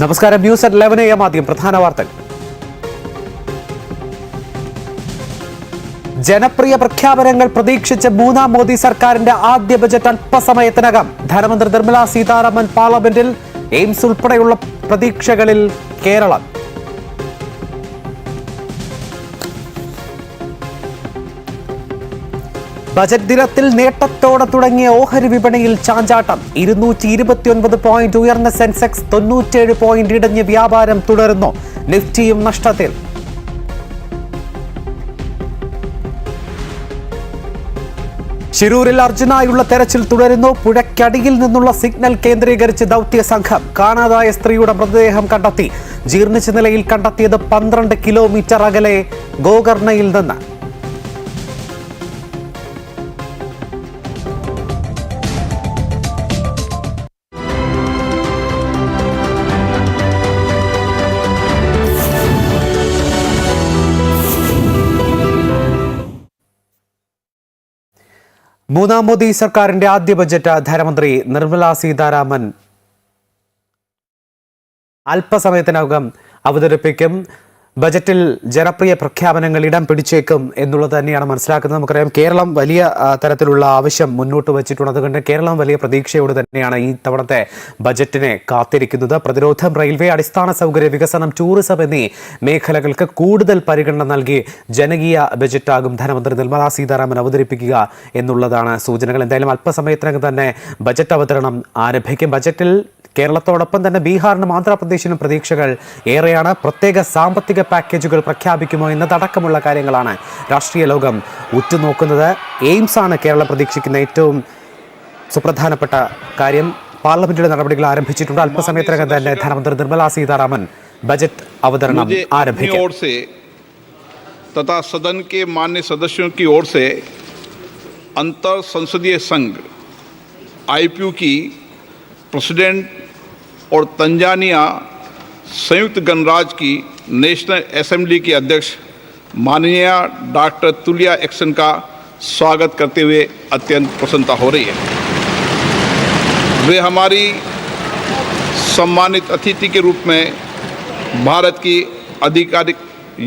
നമസ്കാരം. News at 11 AM ആദ്യം പ്രധാന വാർത്തകൾ. ജനപ്രിയ പ്രഖ്യാപനങ്ങൾ പ്രതീക്ഷിച്ച മൂന്നാം മോദി സർക്കാരിന്റെ ആദ്യ ബജറ്റ് അല്പസമയത്തിനകം. ധനമന്ത്രി നിർമ്മല സീതാരാമൻ പാർലമെന്റിൽ. എയിംസ് ഉൾപ്പെടെയുള്ള പ്രതീക്ഷകളിൽ കേരളം. ബജറ്റ് ദിനത്തിൽ നേട്ടത്തോടെ തുടങ്ങിയ ഓഹരി വിപണിയിൽ ചാഞ്ചാട്ടം. 229 പോയിന്റ് ഉയർന്ന സെൻസെക്സ്, 97 പോയിന്റ് ഇടിഞ്ഞ് വ്യാപാരം തുടരുന്നു. നിഫ്റ്റിയും നഷ്ടത്തിൽ. ശിരൂരിൽ അർജുനായുള്ള തെരച്ചിൽ തുടരുന്നു. പുഴയ്ക്കടിയിൽ നിന്നുള്ള സിഗ്നൽ കേന്ദ്രീകരിച്ച് ദൗത്യ സംഘം. കാണാതായ സ്ത്രീയുടെ മൃതദേഹം കണ്ടെത്തി. ജീർണിച്ച നിലയിൽ കണ്ടെത്തിയത് 12 കിലോമീറ്റർ അകലെ ഗോകർണയിൽ നിന്ന്. മൂന്നാം മോദി സർക്കാരിന്റെ ആദ്യ ബജറ്റ് ധനമന്ത്രി നിർമ്മല സീതാരാമൻ അല്പസമയത്തിനകം അവതരിപ്പിക്കും. ബജറ്റിൽ ജനപ്രിയ പ്രഖ്യാപനങ്ങൾ ഇടം പിടിച്ചേക്കും എന്നുള്ളത് തന്നെയാണ് മനസ്സിലാക്കുന്നത്. നമുക്കറിയാം, കേരളം വലിയ തരത്തിലുള്ള ആവശ്യം മുന്നോട്ട് വച്ചിട്ടുണ്ട്. അതുകൊണ്ട് കേരളം വലിയ പ്രതീക്ഷയോട് തന്നെയാണ് ഈ തവണത്തെ ബജറ്റിനെ കാത്തിരിക്കുന്നത്. പ്രതിരോധം, റെയിൽവേ, അടിസ്ഥാന സൗകര്യ വികസനം, ടൂറിസം എന്നീ മേഖലകൾക്ക് കൂടുതൽ പരിഗണന നൽകി ജനകീയ ബജറ്റാകും ധനമന്ത്രി നിർമ്മല സീതാരാമൻ അവതരിപ്പിക്കുക എന്നുള്ളതാണ് സൂചനകൾ. എന്തായാലും അല്പസമയത്തിനകം തന്നെ ബജറ്റ് അവതരണം ആരംഭിക്കും. ബജറ്റിൽ കേരളത്തോടൊപ്പം തന്നെ ബീഹാറിനും ആന്ധ്രാപ്രദേശിനും പ്രതീക്ഷകൾ ഏറെയാണ്. പ്രത്യേക സാമ്പത്തിക പാക്കേജുകൾ പ്രഖ്യാപിക്കുമോ എന്നതടക്കമുള്ള കാര്യങ്ങളാണ് രാഷ്ട്രീയ ലോകം ഉറ്റുനോക്കുന്നത്. എയിംസ് ആണ് കേരളം പ്രതീക്ഷിക്കുന്ന ഏറ്റവും സുപ്രധാനപ്പെട്ട കാര്യം. പാർലമെന്റിലെ നടപടികൾ ആരംഭിച്ചിട്ടുണ്ട്. അല്പസമയത്തിനകം തന്നെ ധനമന്ത്രി നിർമ്മല സീതാരാമൻ ബജറ്റ് അവതരണം ആരംഭിക്കും. तथा सदन के मान्य सदस्यों की ओर से अंतर संसदीय संघ आईपीयू की प्रेसिडेंट और तंजानिया संयुक्त गणराज्य की नेशनल असेंबली के अध्यक्ष माननीय डॉक्टर तुलिया एक्सन का स्वागत करते हुए अत्यंत प्रसन्नता हो रही है। वे हमारी सम्मानित अतिथि के रूप में भारत की आधिकारिक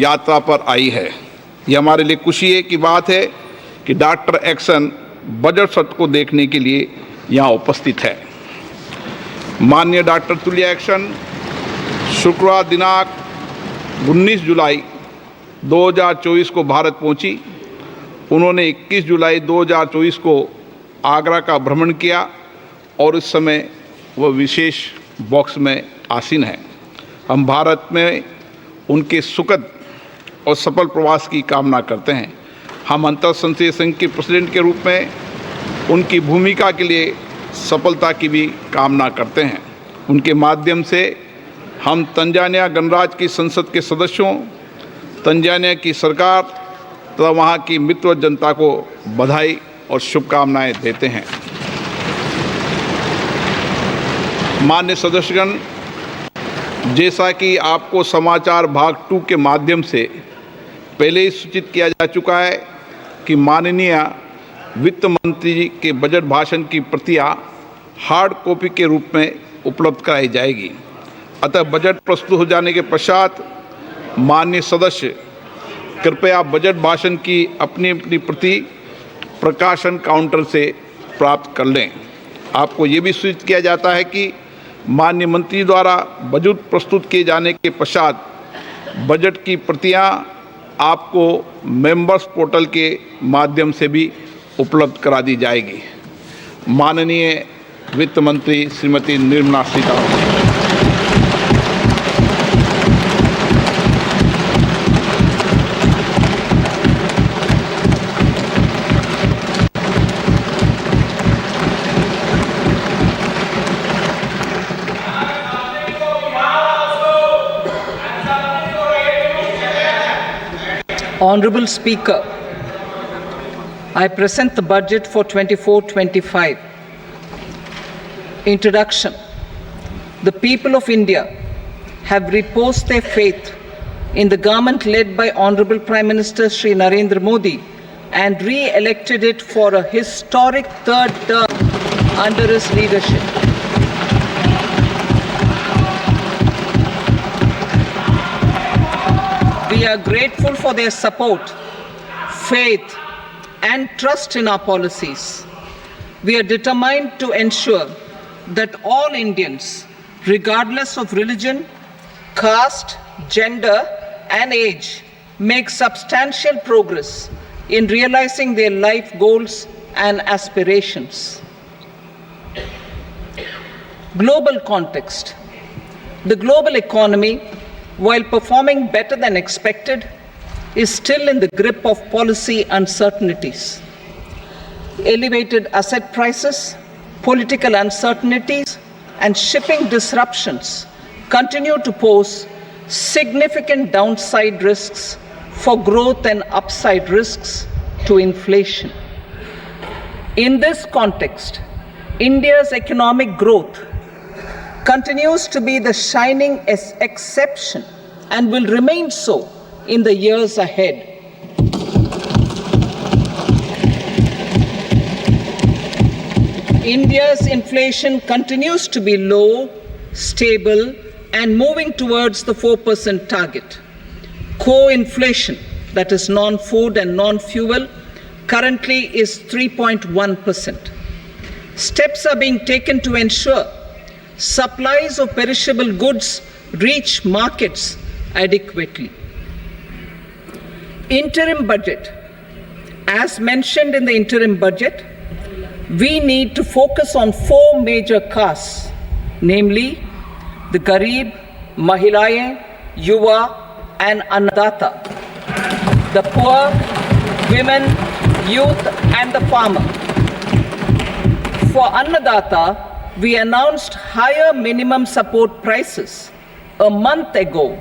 यात्रा पर आई है। ये हमारे लिए खुशी की बात है कि डॉक्टर एक्सन बजट सत्र को देखने के लिए यहाँ उपस्थित है। माननीय डॉक्टर तुलिया एक्सन शुक्रवार दिनांक 19 जुलाई 2024 को भारत पहुंची। उन्होंने 21 जुलाई 2024 को आगरा का भ्रमण किया और इस समय वह विशेष बॉक्स में आसीन है। हम भारत में उनके सुखद और सफल प्रवास की कामना करते हैं। हम अंतर संसदीय संघ के प्रेसिडेंट के रूप में उनकी भूमिका के लिए सफलता की भी कामना करते हैं। उनके माध्यम से हम तंजानिया गणराज्य की संसद के सदस्यों, तंजानिया की सरकार तथा वहाँ की मित्र जनता को बधाई और शुभकामनाएं देते हैं। मान्य सदस्यगण, जैसा कि आपको समाचार भाग 2 के माध्यम से पहले ही सूचित किया जा चुका है कि माननीय वित्त मंत्री जी के बजट भाषण की प्रतियां हार्ड कॉपी के रूप में उपलब्ध कराई जाएगी। अतः बजट प्रस्तुत हो जाने के पश्चात माननीय सदस्य कृपया बजट भाषण की अपनी अपनी प्रति प्रकाशन काउंटर से प्राप्त कर लें। आपको ये भी सूचित किया जाता है कि माननीय मंत्री द्वारा बजट प्रस्तुत किए जाने के पश्चात बजट की प्रतियां आपको मेंबर्स पोर्टल के माध्यम से भी उपलब्ध करा दी जाएगी। माननीय वित्त मंत्री Shrimati Nirmala Sitharaman. Honorable Speaker, I present the budget for 24-25. Introduction. The people of India have reposed their faith in the government led by Honorable Prime Minister Shri Narendra Modi and re-elected it for a historic third term under his leadership. We are grateful for their support, faith, and trust in our policies. We are determined to ensure that all Indians, regardless of religion, caste, gender, and age, make substantial progress in realizing their life goals and aspirations. Global context. The global economy, while performing better than expected, is still in the grip of policy uncertainties. Elevated asset prices, political uncertainties, and shipping disruptions continue to pose significant downside risks for growth and upside risks to inflation. In this context, India's economic growth continues to be the shining exception and will remain so in the years ahead. India's inflation continues to be low, stable, and moving towards the 4% target. Core inflation, that is non-food and non-fuel, currently is 3.1%. Steps are being taken to ensure supplies of perishable goods reach markets adequately. Interim budget. As mentioned in the interim budget, we need to focus on 4 major castes, namely the Garib, Mahilaye, Yuva, and Annadata, the poor, women, youth, and the farmer. For Annadata, we announced higher minimum support prices a month ago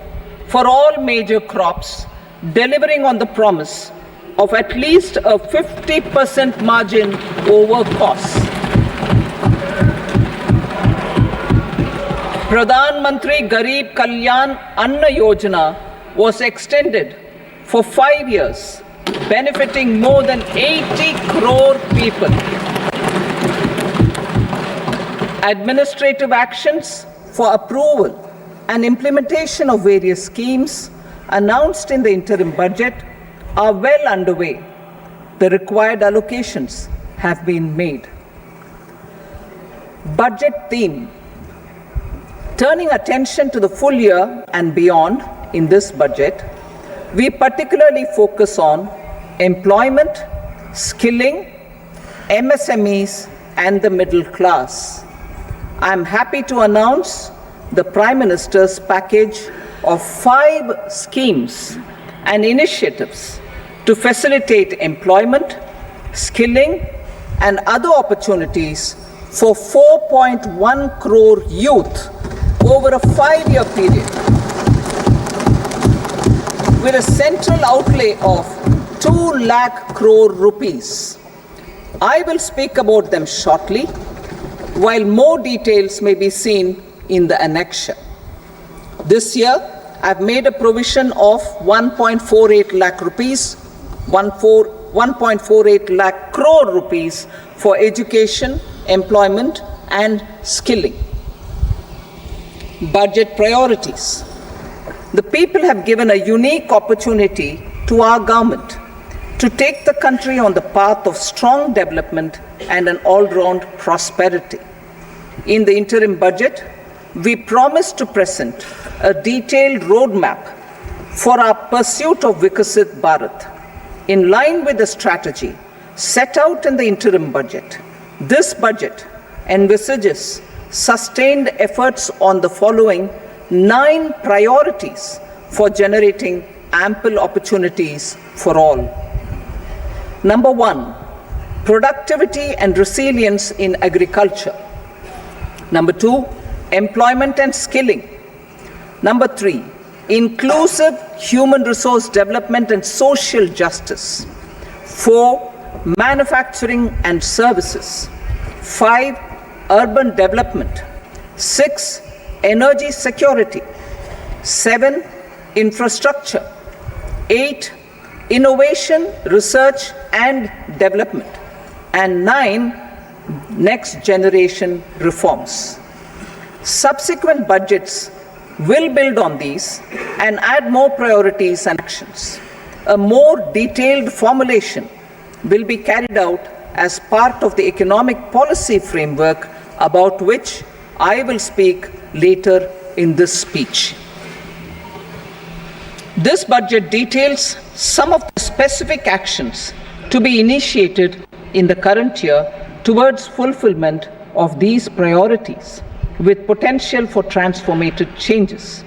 for all major crops, delivering on the promise of at least a 50% margin over costs. Pradhan Mantri Garib Kalyan Anna Yojana was extended for 5 years, benefiting more than 80 crore people. Administrative actions for approval and implementation of various schemes announced in the interim budget are well underway. The required allocations have been made. Budget theme. Turning attention to the full year and beyond in this budget, we particularly focus on employment, skilling, MSMEs, and the middle class. I am happy to announce the Prime Minister's package of 5 schemes and initiatives to facilitate employment, skilling, and other opportunities for 4.1 crore youth over a 5-year period, with a central outlay of 2 lakh crore rupees. I will speak about them shortly, while more details may be seen in the annexure. This year, I've made a provision of 1.48 lakh rupees, 1.48 lakh crore rupees for education, employment, and skilling. Budget priorities. The people have given a unique opportunity to our government to take the country on the path of strong development and an all-round prosperity. In the interim budget, we promise to present a detailed roadmap for our pursuit of Vikasit Bharat. In line with the strategy set out in the interim budget, this budget envisages sustained efforts on the following 9 priorities for generating ample opportunities for all. Number 1, productivity and resilience in agriculture. Number 2, employment and skilling. Number 3, inclusive human resource development and social justice. 4, manufacturing and services. 5, urban development. 6, energy security. 7, infrastructure. 8, innovation, research and development. And 9, next generation reforms. Subsequent budgets will build on these and add more priorities and actions. A more detailed formulation will be carried out as part of the economic policy framework about which I will speak later in this speech. This budget details some of the specific actions to be initiated in the current year towards fulfillment of these priorities with potential for transformative changes.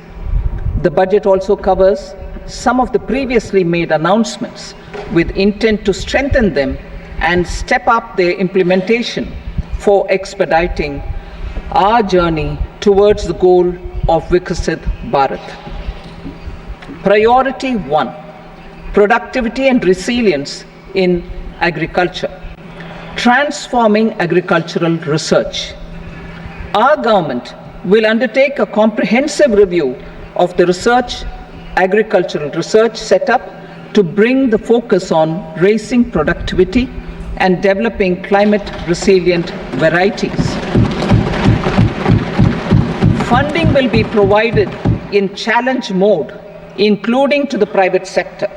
The budget also covers some of the previously made announcements with intent to strengthen them and step up their implementation for expediting our journey towards the goal of Vikasit Bharat. Priority 1, productivity and resilience in agriculture. Transforming agricultural research. Our government will undertake a comprehensive review of the agricultural research setup to bring the focus on raising productivity and developing climate resilient varieties. Funding will be provided in challenge mode, including to the private sector.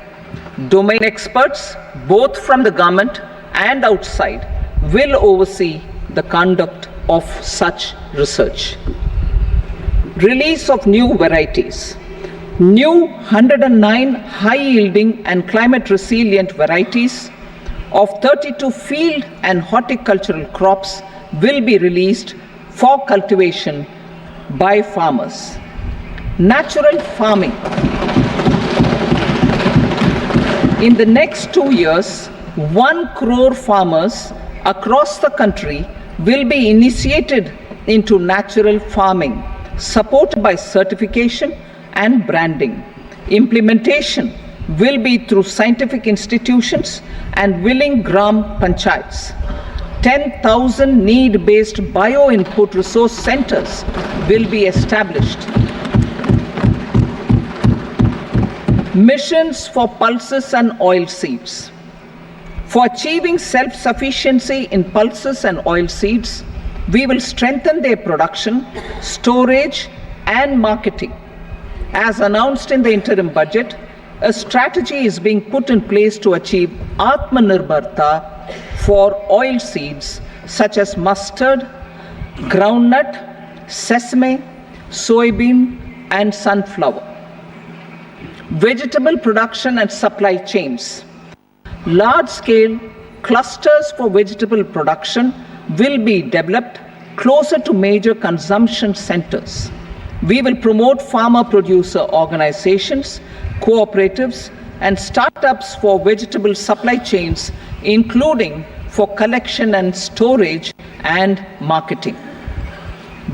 Domain experts, both from the government and outside, will oversee the conduct of such research. Release of new varieties. New 109 high-yielding and climate-resilient varieties of 32 field and horticultural crops will be released for cultivation by farmers. Natural farming. In the next 2 years, 1 crore farmers across the country will be initiated into natural farming, supported by certification and branding. Implementation will be through scientific institutions and willing gram panchayats. 10,000 need-based bio-input resource centers will be established. Missions for pulses and oil seeds. For achieving self-sufficiency in pulses and oil seeds, we will strengthen their production, storage, and marketing. As announced in the interim budget, a strategy is being put in place to achieve Atmanirbharta for oil seeds such as mustard, groundnut, sesame, soybean, and sunflower. Vegetable production and supply chains. Large-scale clusters for vegetable production will be developed closer to major consumption centers. We will promote farmer-producer organizations, cooperatives, and startups for vegetable supply chains, including for collection and storage and marketing.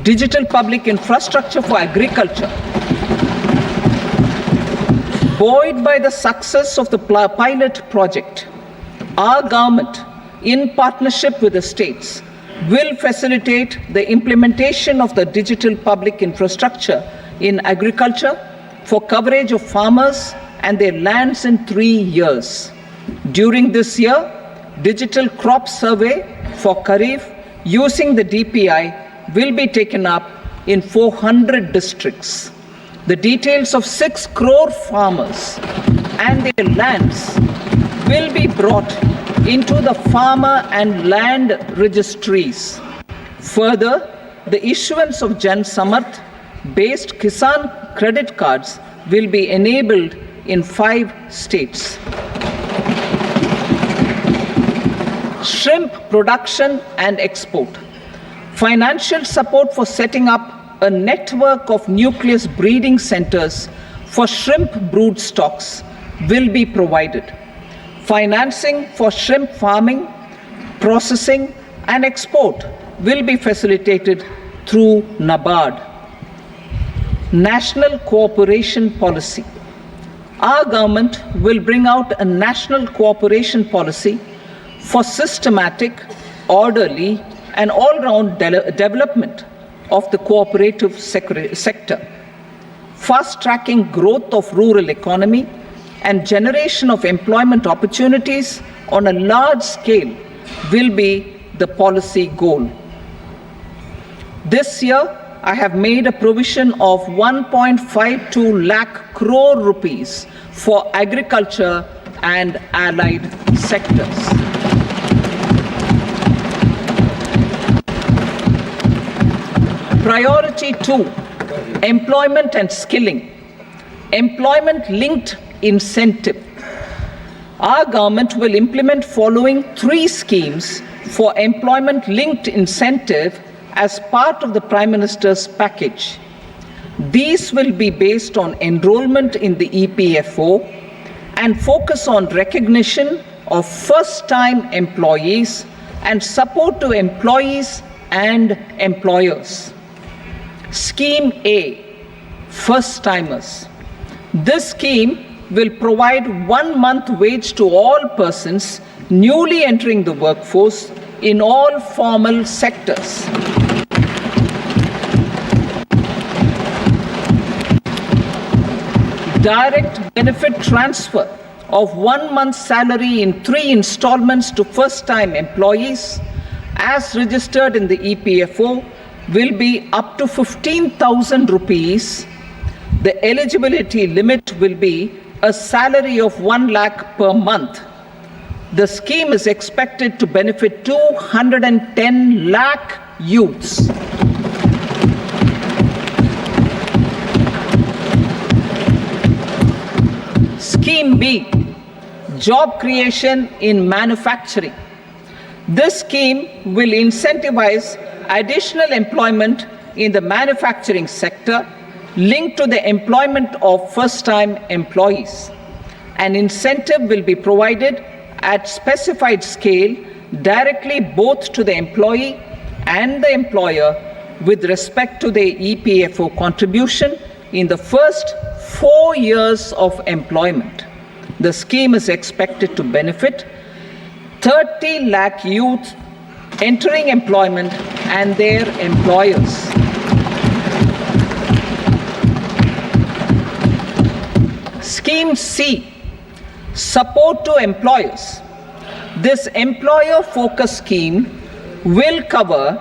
Digital public infrastructure for agriculture. Buoyed by the success of the pilot project, our government, in partnership with the states, will facilitate the implementation of the digital public infrastructure in agriculture for coverage of farmers and their lands in 3 years. During this year, digital crop survey for Kharif using the DPI will be taken up in 400 districts. The details of 6 crore farmers and their lands will be brought into the farmer and land registries. Further, the issuance of Jan Samarth based Kisan credit cards will be enabled in 5 states. Shrimp production and export. Financial support for setting up a network of nucleus breeding centers for shrimp brood stocks will be provided. Financing for shrimp farming, processing, and export will be facilitated through NABARD. National cooperation policy. Our government will bring out a national cooperation policy for systematic, orderly, and all-round development of the cooperative sector, fast-tracking growth of rural economy and generation of employment opportunities on a large scale will be the policy goal. This year, I have made a provision of 1.52 lakh crore rupees for agriculture and allied sectors. Priority 2, employment and skilling. Employment-linked incentive. Our government will implement following 3 schemes for employment-linked incentive as part of the Prime Minister's package. These will be based on enrollment in the EPFO and focus on recognition of first-time employees and support to employees and employers. Scheme A, first-timers. This scheme will provide 1 month wage to all persons newly entering the workforce in all formal sectors. Direct benefit transfer of 1 month's salary in 3 installments to first-time employees as registered in the EPFO will be up to 15,000 rupees. The eligibility limit will be a salary of 1 lakh per month. The scheme is expected to benefit 210 lakh youths. Scheme B, job creation in manufacturing. This scheme will incentivize additional employment in the manufacturing sector linked to the employment of first-time employees. An incentive will be provided at specified scale directly both to the employee and the employer with respect to the EPFO contribution in the first 4 years of employment. The scheme is expected to benefit 30 lakh youth entering employment and their employers. Scheme C, support to employers. This employer-focused scheme will cover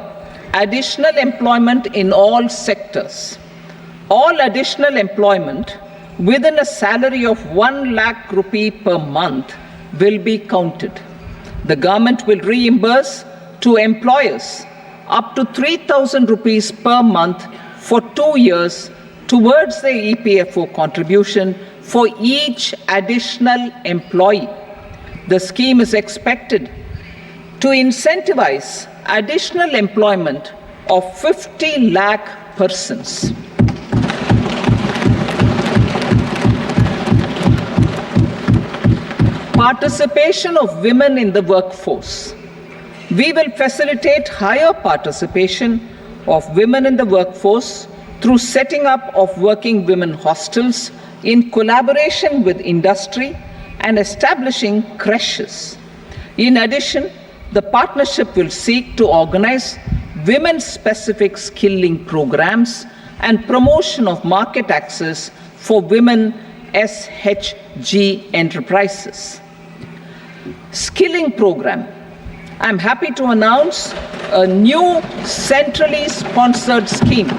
additional employment in all sectors. All additional employment within a salary of 1 lakh rupee per month will be counted. The government will reimburse to employers up to 3,000 rupees per month for 2 years towards the EPFO contribution for each additional employee. The scheme is expected to incentivize additional employment of 50 lakh persons. Participation of women in the workforce. We will facilitate higher participation of women in the workforce through setting up of working women hostels in collaboration with industry and establishing creches. In addition, the partnership will seek to organize women-specific skilling programs and promotion of market access for women SHG enterprises. Skilling program. I'm happy to announce a new centrally sponsored scheme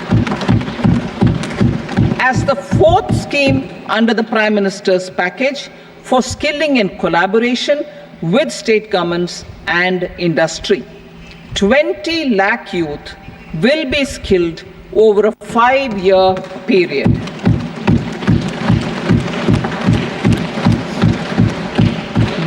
as the 4th scheme under the Prime Minister's package for skilling in collaboration with state governments and industry. 20 lakh youth will be skilled over a 5-year period.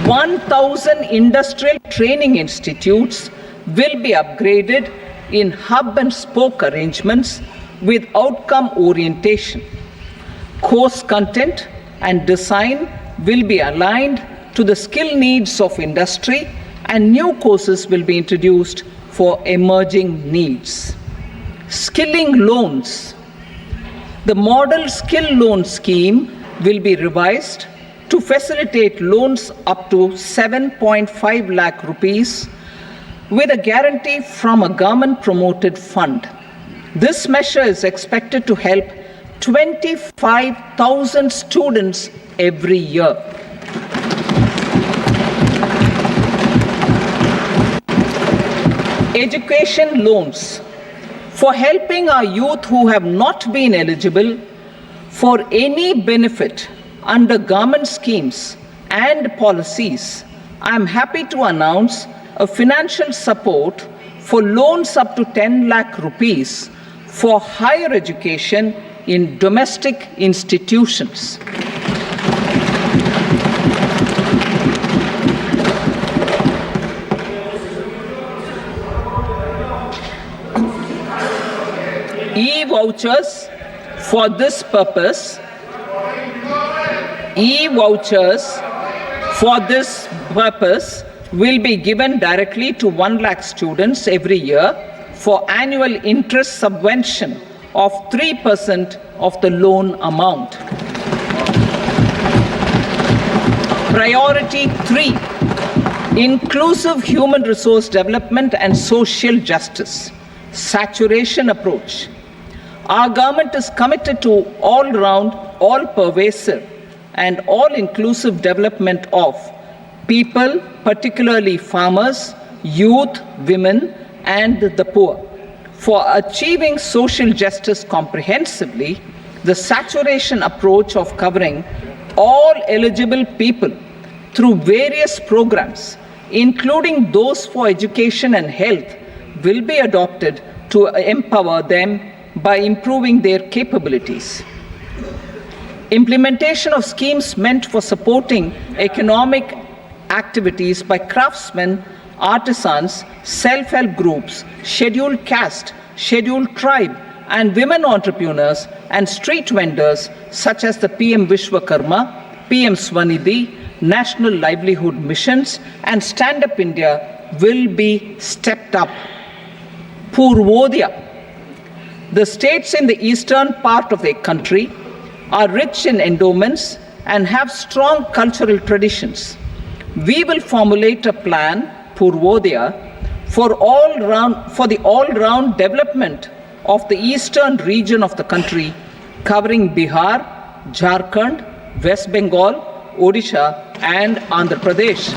(1,000 industrial training institutes will be upgraded in hub and spoke arrangements with outcome orientation. Course content and design will be aligned to the skill needs of industry, and new courses will be introduced for emerging needs. Skilling loans. The model skill loan scheme will be revised to facilitate loans up to 7.5 lakh rupees with a guarantee from a government-promoted fund. This measure is expected to help 25,000 students every year. Education loans. for helping our youth who have not been eligible for any benefit under government schemes and policies, I am happy to announce a financial support for loans up to 10 lakh rupees for higher education in domestic institutions. E-vouchers for this purpose will be given directly to 1 lakh students every year for annual interest subvention of 3% of the loan amount. Priority 3, inclusive human resource development and social justice, saturation approach. Our government is committed to all-round, all-pervasive and all-inclusive development of people, particularly farmers, youth, women, and the poor. For achieving social justice comprehensively, the saturation approach of covering all eligible people through various programs, including those for education and health, will be adopted to empower them by improving their capabilities. Implementation of schemes meant for supporting economic activities by craftsmen, artisans, self-help groups, scheduled caste, scheduled tribe, and women entrepreneurs and street vendors such as the PM Vishwakarma, PM Swanidhi, National Livelihood Missions, and Stand Up India will be stepped up. Purvodaya. The states in the eastern part of the country are rich in endowments and have strong cultural traditions. We will formulate a plan, Purvodaya, for the all-round development of the eastern region of the country, covering Bihar, Jharkhand, West Bengal, Odisha, and Andhra Pradesh.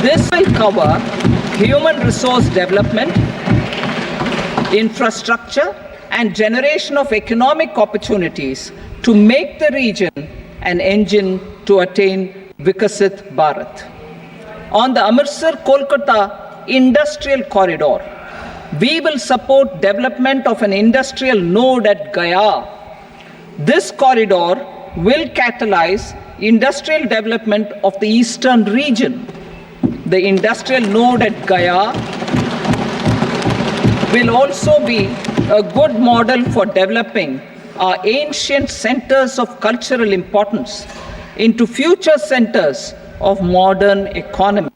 This will cover human resource development, infrastructure, and generation of economic opportunities to make the region an engine to attain Vikasit Bharat. On the Amritsar-Kolkata industrial corridor, we will support development of an industrial node at Gaya. This corridor will catalyze industrial development of the eastern region. The industrial node at Gaya will also be a good model for developing our ancient centers of cultural importance into future centers of modern economy.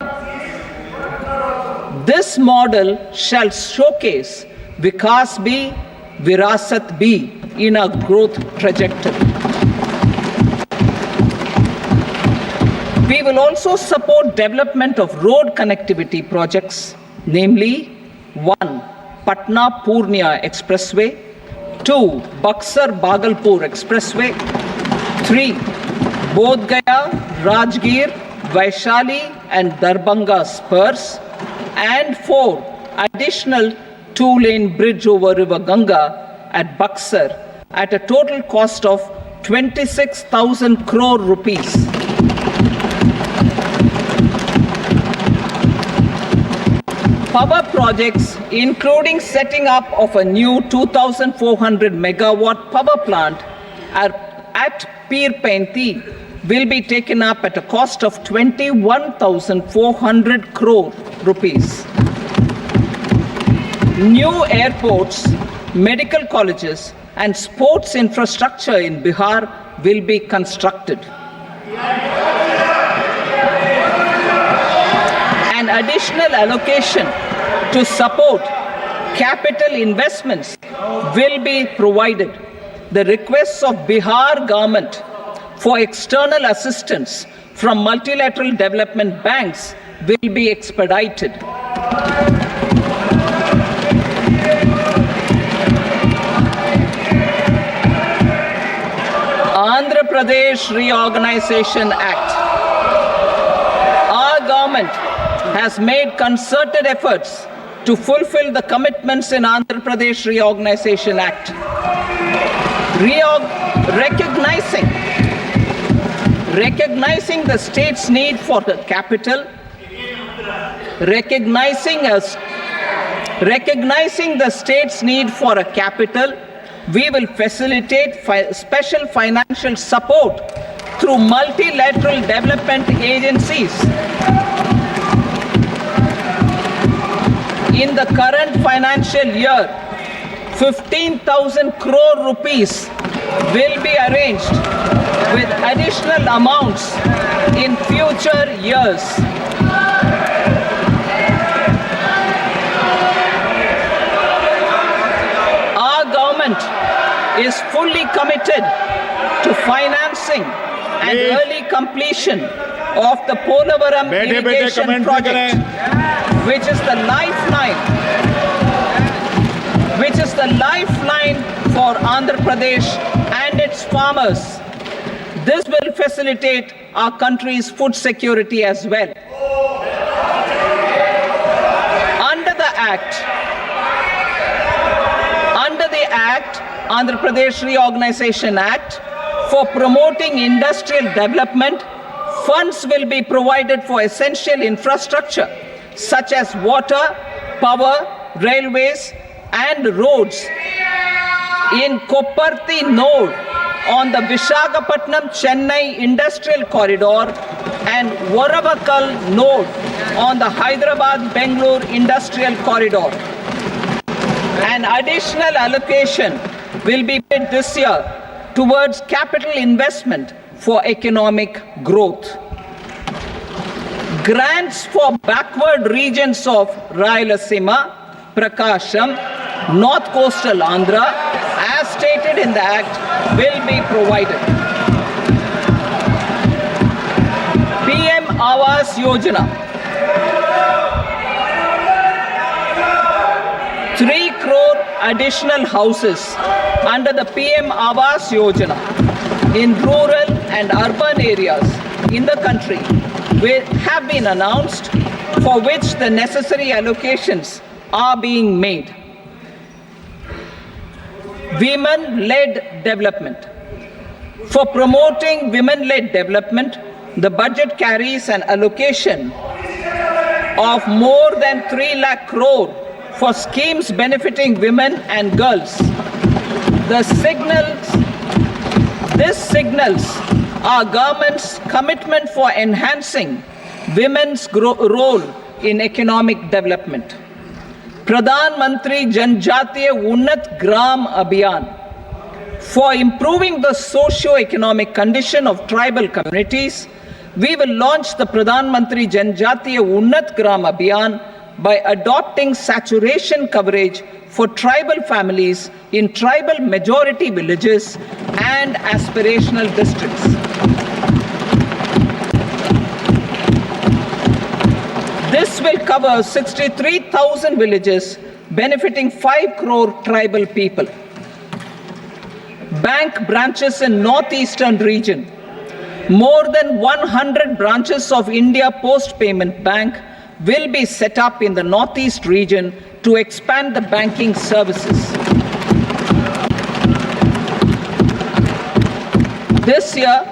This model shall showcase Vikas Bhi, Virasat Bhi in a growth trajectory. We will also support development of road connectivity projects, namely 1. Patna-Purnia Expressway, 2. Buxar-Bhagalpur Expressway, 3. Bodh Gaya, Rajgir, Vaishali and Darbhanga spurs, and 4. Additional 2-lane bridge over River Ganga at Buxar at a total cost of 26,000 crore rupees. Power projects, including setting up of a new 2,400 megawatt power plant at Pir Painti, will be taken up at a cost of 21,400 crore rupees. New airports, medical colleges, and sports infrastructure in Bihar will be constructed. An additional allocation to support capital investments will be provided. The requests of Bihar government for external assistance from multilateral development banks will be expedited. Andhra Pradesh Reorganization Act. Our government has made concerted efforts to fulfill the commitments in Andhra Pradesh Reorganization Act. Recognizing the state's need for the capital, recognizing the state's need for a capital, we will facilitate special financial support through multilateral development agencies. In the current financial year, 15,000 crore rupees will be arranged with additional amounts in future years. Our government is fully committed to financing and early completion of the Polavaram irrigation project, which is the lifeline for Andhra Pradesh and its farmers. This will facilitate our country's food security as well. Under the Act, Andhra Pradesh Reorganization Act, for promoting industrial development, funds will be provided for essential infrastructure such as water, power, railways, and roads. In Kopparthi node on the Visakhapatnam-Chennai Industrial Corridor and Varavakal node on the Hyderabad-Bengaluru Industrial Corridor. An additional allocation will be made this year towards capital investment for economic growth. Grants for backward regions of Rayalaseema, Prakasham, North Coastal Andhra, as stated in the Act, will be provided. PM Awas Yojana. 3 crore additional houses under the PM Awas Yojana in rural and urban areas in the country have been announced, for which the necessary allocations are being made. Women-led development. For promoting women-led development, the budget carries an allocation of more than 3 lakh crore for schemes benefiting women and girls. This signals our government's commitment for enhancing women's role in economic development. Pradhan Mantri Janjatiya Unnat Gram Abhiyan. For improving the socio-economic condition of tribal communities, we will launch the Pradhan Mantri Janjatiya Unnat Gram Abhiyan by adopting saturation coverage for tribal families in tribal majority villages and aspirational districts. This will cover 63,000 villages, benefiting 5 crore tribal people. Bank branches in northeastern region. More than 100 branches of India Post Payment Bank will be set up in the northeast region to expand the banking services. This year,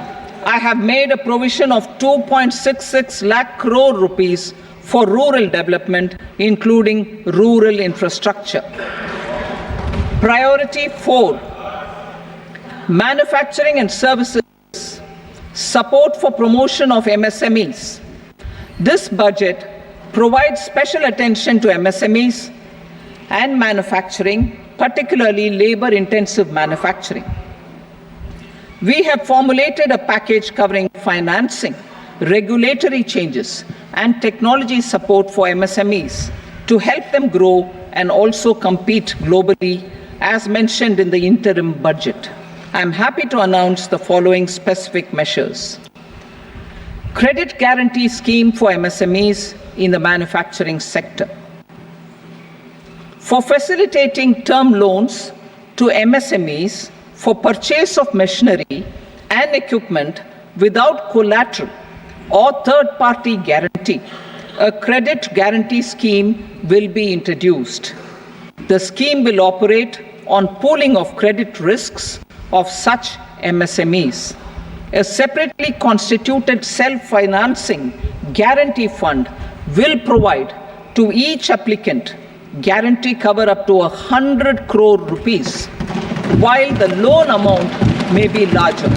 I have made a provision of 2.66 lakh crore rupees for rural development, including rural infrastructure. Priority 4, manufacturing and services, support for promotion of MSMEs. This budget provides special attention to MSMEs and manufacturing, particularly labor-intensive manufacturing. We have formulated a package covering financing, regulatory changes, and technology support for MSMEs to help them grow and also compete globally, as mentioned in the interim budget. I am happy to announce the following specific measures. Credit guarantee scheme for MSMEs in the manufacturing sector. For facilitating term loans to MSMEs for purchase of machinery and equipment without collateral or third-party guarantee, a credit guarantee scheme will be introduced. The scheme will operate on pooling of credit risks of such MSMEs. A separately constituted self-financing guarantee fund will provide to each applicant guarantee cover up to 100 crore rupees, while the loan amount may be larger.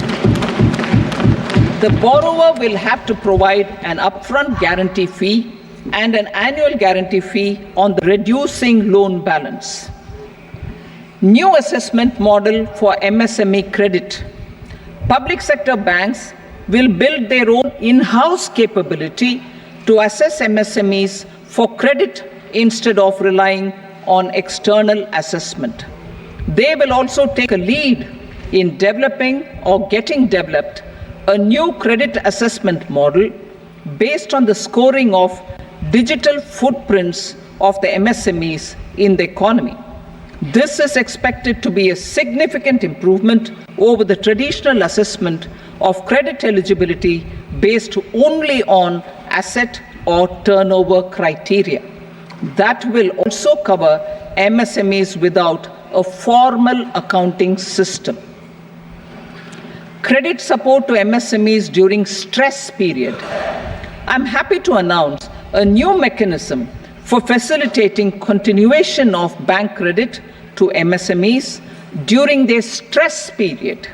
The borrower will have to provide an upfront guarantee fee and an annual guarantee fee on the reducing loan balance. New assessment model for MSME credit. Public sector banks will build their own in-house capability to assess MSMEs for credit instead of relying on external assessment. They will also take a lead in developing or getting developed a new credit assessment model based on the scoring of digital footprints of the MSMEs in the economy. This is expected to be a significant improvement over the traditional assessment of credit eligibility based only on asset or turnover criteria. That will also cover MSMEs without a formal accounting system. Credit support to MSMEs during stress period. I'm happy to announce a new mechanism for facilitating continuation of bank credit to MSMEs during their stress period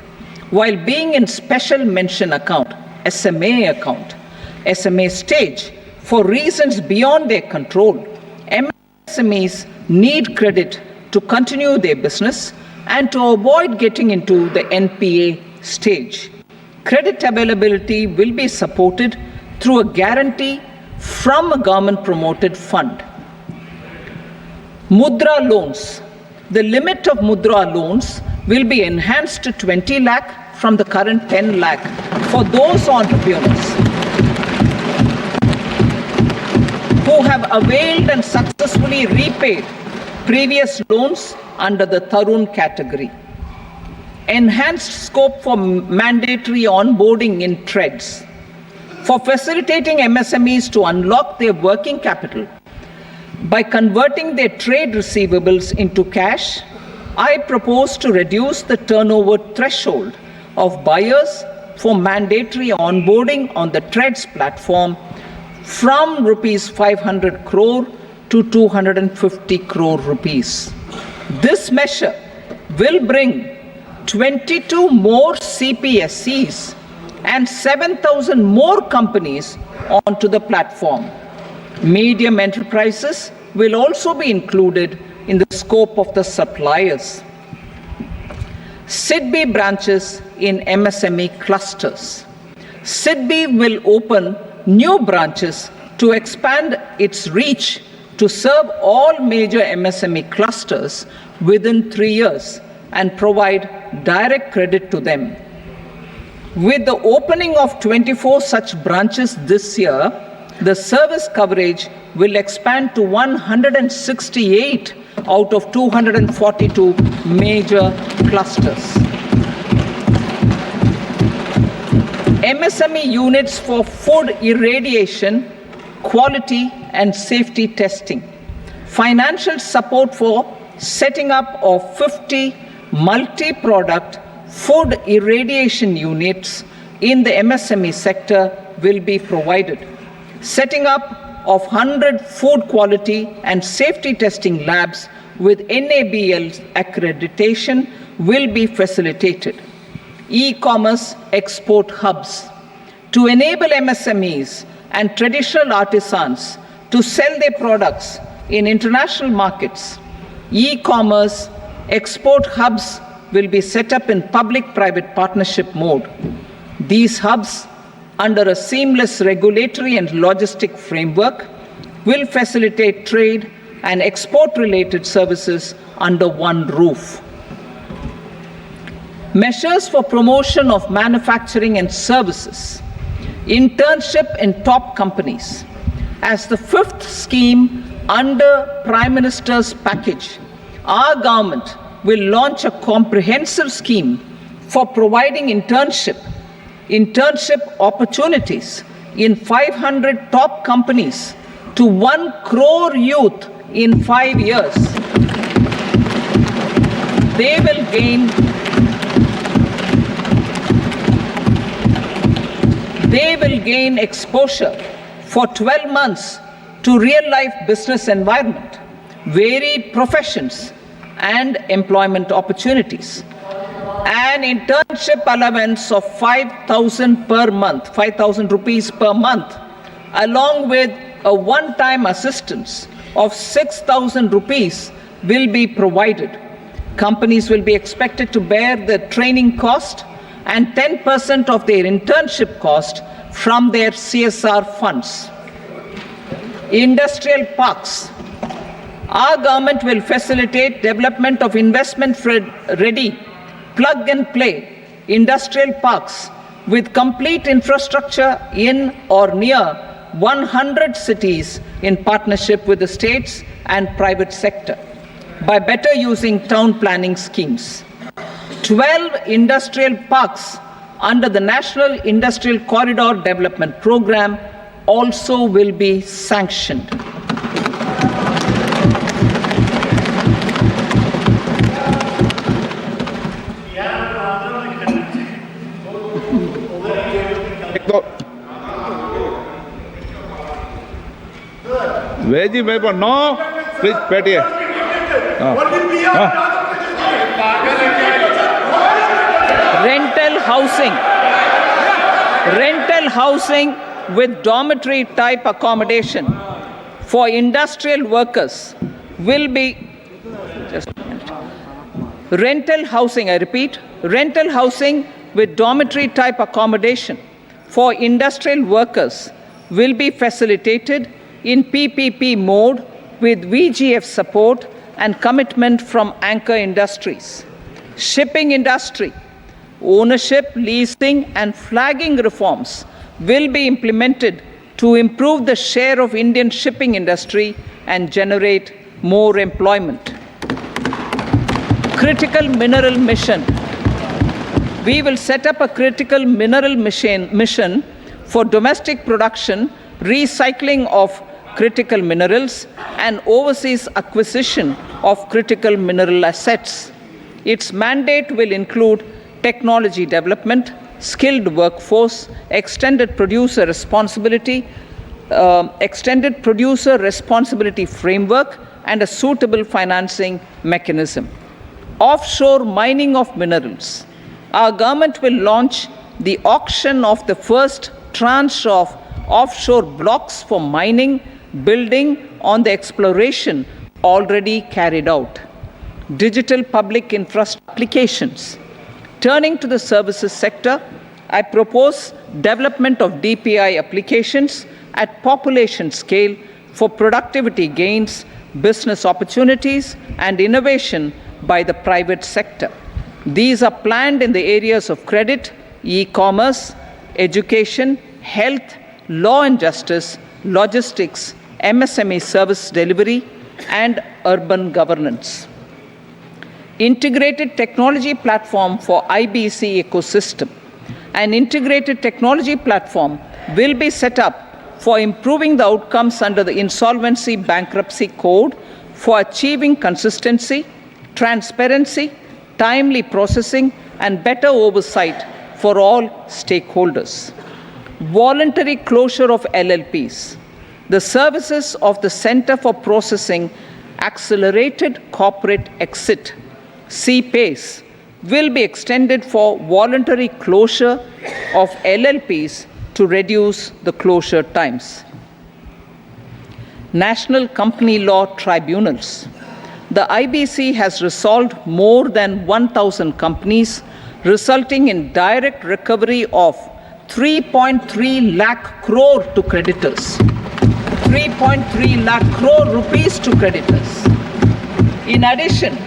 while being in special mention account, SMA stage, for reasons beyond their control. MSMEs need credit to continue their business and to avoid getting into the NPA stage. Credit availability will be supported through a guarantee from a government-promoted fund. Mudra loans. The limit of Mudra loans will be enhanced to 20 lakh from the current 10 lakh for those entrepreneurs who have availed and successfully repaid previous loans under the Tarun category. Enhanced scope for mandatory onboarding in TREDS. For facilitating MSMEs to unlock their working capital by converting their trade receivables into cash, I propose to reduce the turnover threshold of buyers for mandatory onboarding on the TREDS platform from rupees 500 crore to 250 crore rupees. This measure will bring 22 more CPSCs and 7,000 more companies onto the platform. Medium enterprises will also be included in the scope of the suppliers. SIDBI branches in MSME clusters. SIDBI will open new branches to expand its reach to serve all major MSME clusters within 3 years and provide direct credit to them. With the opening of 24 such branches this year, the service coverage will expand to 168 out of 242 major clusters. MSME units for food irradiation, quality and safety testing. Financial support for setting up of 50 multi-product food irradiation units in the MSME sector will be provided. Setting up of 100 food quality and safety testing labs with NABL accreditation will be facilitated. E-commerce export hubs. To enable MSMEs and traditional artisans to sell their products in international markets, e-commerce export hubs will be set up in public-private partnership mode. These hubs, under a seamless regulatory and logistic framework, will facilitate trade and export-related services under one roof. Measures for promotion of manufacturing and services. Internship in top companies. As the fifth scheme under Prime Minister's package, our government will launch a comprehensive scheme for providing internship opportunities in 500 top companies to 1 crore youth in 5 years. They will gain exposure for 12 months to real-life business environment, varied professions, and employment opportunities. An internship allowance of 5,000 per month, 5,000 rupees per month, along with a one-time assistance of 6,000 rupees will be provided. Companies will be expected to bear the training cost and 10% of their internship cost from their CSR funds. Industrial parks. Our government will facilitate development of investment-ready, plug-and-play industrial parks with complete infrastructure in or near 100 cities in partnership with the states and private sector by better using town planning schemes. 12 industrial parks under the National Industrial Corridor Development Program also will be sanctioned. Veji member, no, please, Petty. Rental housing with dormitory type accommodation for industrial workers will be, just a minute. Rental housing, I repeat, rental housing with dormitory type accommodation for industrial workers will be facilitated in PPP mode with VGF support and commitment from anchor industries. Shipping industry, ownership, leasing, and flagging reforms will be implemented to improve the share of Indian shipping industry and generate more employment. Critical mineral mission. We will set up a critical mineral mission for domestic production, recycling of critical minerals, and overseas acquisition of critical mineral assets. Its mandate will include technology development, skilled workforce, extended producer responsibility framework, and a suitable financing mechanism. Offshore mining of minerals. Our government will launch the auction of the first tranche of offshore blocks for mining, building on the exploration already carried out. Digital public infrastructure applications. Turning to the services sector, I propose development of DPI applications at population scale for productivity gains, business opportunities, and innovation by the private sector. These are planned in the areas of credit, e-commerce, education, health, law and justice, logistics, MSME service delivery, and urban governance. Integrated technology platform for IBC ecosystem. An integrated technology platform will be set up for improving the outcomes under the Insolvency Bankruptcy Code for achieving consistency, transparency, timely processing, and better oversight for all stakeholders. Voluntary closure of LLPs. The services of the Center for Processing Accelerated Corporate Exit, CPACE, will be extended for voluntary closure of LLPs to reduce the closure times. National Company Law Tribunals. The IBC has resolved more than 1,000 companies, resulting in direct recovery of 3.3 lakh crore to creditors. 3.3 lakh crore rupees to creditors. In addition,